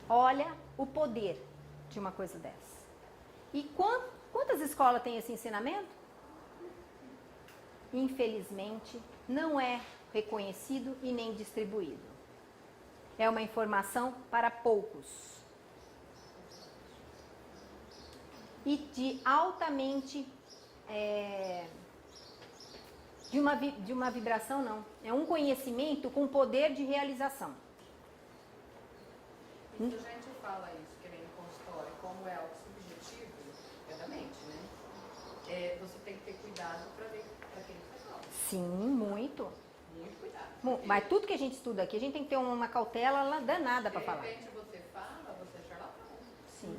Olha o poder de uma coisa dessa. E quantas escolas têm esse ensinamento? Infelizmente, não é reconhecido e nem distribuído. É uma informação para poucos. E de altamente... de uma vibração, não. É um conhecimento com poder de realização. E se a gente fala isso, que vem no consultório, como é algo subjetivo, é da mente, né? Você tem que ter cuidado para ver para quem você fala. Sim, muito. Muito cuidado. Mas tudo que a gente estuda aqui, a gente tem que ter uma cautela danada para falar. De repente você fala, você é charlatão. Sim.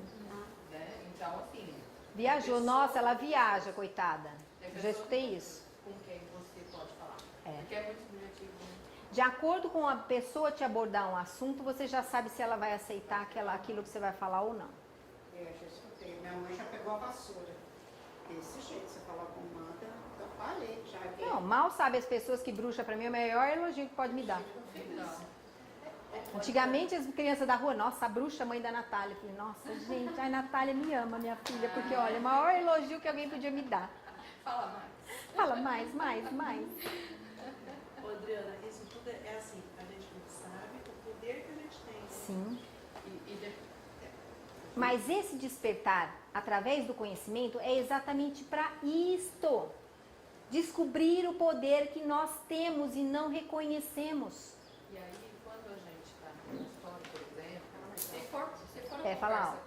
Né? Então, assim... Viajou, nossa, ela viaja, coitada. Já escutei isso. Com quem você pode falar. É. Porque é muito subjetivo. Né? De acordo com a pessoa te abordar um assunto, você já sabe se ela vai aceitar aquilo que você vai falar ou não. Já escutei. Minha mãe já pegou a vassoura. Desse jeito, você falar com mantra, eu falei, já vi. Não, mal sabe as pessoas que bruxa pra mim é o melhor elogio que pode me dar. Antigamente as crianças da rua, nossa, a bruxa mãe da Natália. Eu falei, nossa, gente, a Natália me ama, minha filha, porque olha, o maior elogio que alguém podia me dar. Fala mais. Fala mais. Ô, Adriana, isso tudo é assim, a gente não sabe o poder que a gente tem. Sim. E Mas esse despertar através do conhecimento é exatamente para isto. Descobrir o poder que nós temos e não reconhecemos. E aí, quando a gente está no consultório, por exemplo, se for É, uma fala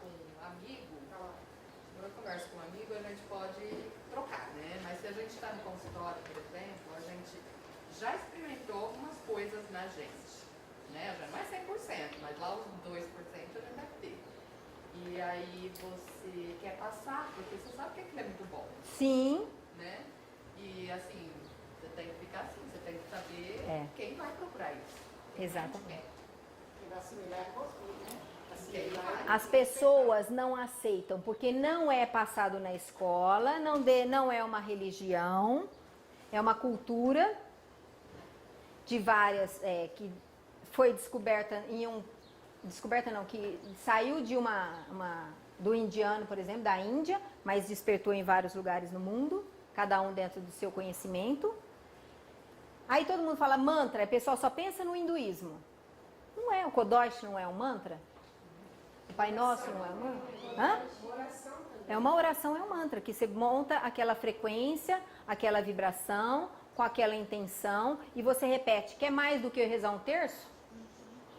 conversa com um amigo, a gente pode trocar, né? Mas se a gente está no consultório, por exemplo, a gente já experimentou algumas coisas na gente, né? Já não é 100%, mas lá os 2% a gente deve ter. E aí você quer passar, porque você sabe que aquilo é muito bom, Sim. né? E assim, você tem que ficar assim, você tem que saber quem vai procurar isso. Exatamente. Que vai assimilar com você, né? As pessoas não aceitam, porque não é passado na escola, não é uma religião, é uma cultura de várias, que foi descoberta que saiu de do indiano, por exemplo, da Índia, mas despertou em vários lugares no mundo, cada um dentro do seu conhecimento. Aí todo mundo fala mantra, o pessoal só pensa no hinduísmo. Não é, o Kodosh não é um mantra? O Pai Nosso não é um mantra? Hã? É uma oração, é um mantra, que você monta aquela frequência, aquela vibração, com aquela intenção, e você repete. Quer mais do que rezar um terço?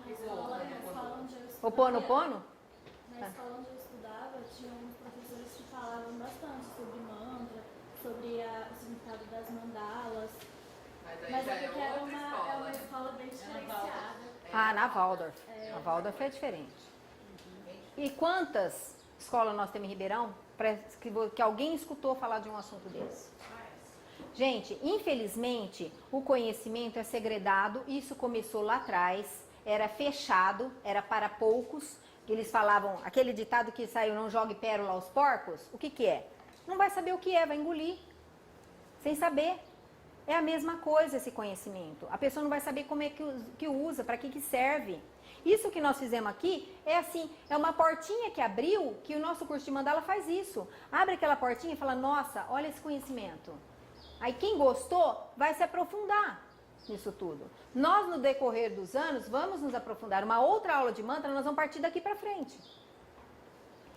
Na escola onde eu estudava, Ho'oponopono? na escola onde eu estudava, tinha uns professores que falavam bastante sobre mantra, sobre o significado das mandalas. Mas já é porque era outra uma escola, né? escola bem diferenciada. Ah, na Waldorf. A Waldorf é diferente. E quantas escolas nós temos em Ribeirão? Parece que alguém escutou falar de um assunto desse. Gente, infelizmente, o conhecimento é segredado. Isso começou lá atrás, era fechado, era para poucos. Eles falavam, aquele ditado que saiu, não jogue pérola aos porcos. O que que é? Não vai saber o que é, vai engolir. Sem saber. É a mesma coisa esse conhecimento. A pessoa não vai saber como é que usa, para que serve. Isso que nós fizemos aqui é assim, é uma portinha que abriu, que o nosso curso de mandala faz isso. Abre aquela portinha e fala, nossa, olha esse conhecimento. Aí quem gostou vai se aprofundar nisso tudo. Nós, no decorrer dos anos, vamos nos aprofundar. Uma outra aula de mantra, nós vamos partir daqui para frente.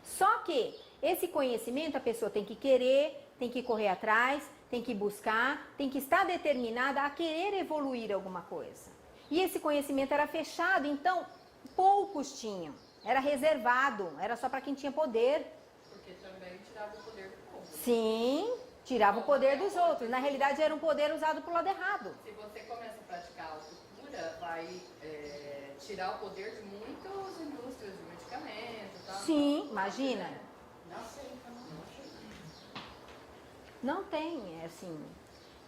Só que esse conhecimento a pessoa tem que querer, tem que correr atrás, tem que buscar, tem que estar determinada a querer evoluir alguma coisa. E esse conhecimento era fechado, então poucos tinham. Era reservado, era só para quem tinha poder. Porque também tirava o poder do povo. Sim, tirava o poder dos outros. Na realidade era um poder usado para o lado errado. Se você começa a praticar a autocura, vai tirar o poder de muitas indústrias de medicamentos. Tá? Sim, imagina. Não tem, é assim.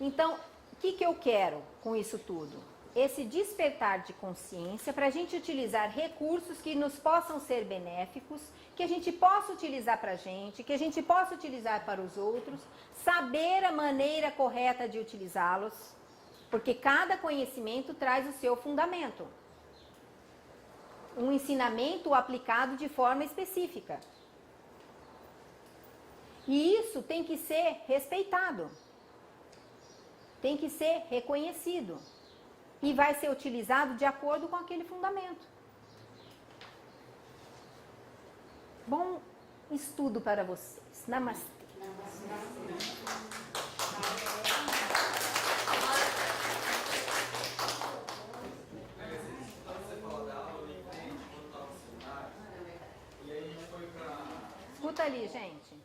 Então, o que eu quero com isso tudo? Esse despertar de consciência para a gente utilizar recursos que nos possam ser benéficos, que a gente possa utilizar para a gente, que a gente possa utilizar para os outros, saber a maneira correta de utilizá-los, porque cada conhecimento traz o seu fundamento. Um ensinamento aplicado de forma específica. E isso tem que ser respeitado. Tem que ser reconhecido. E vai ser utilizado de acordo com aquele fundamento. Bom estudo para vocês. Namastê. Escuta ali, gente.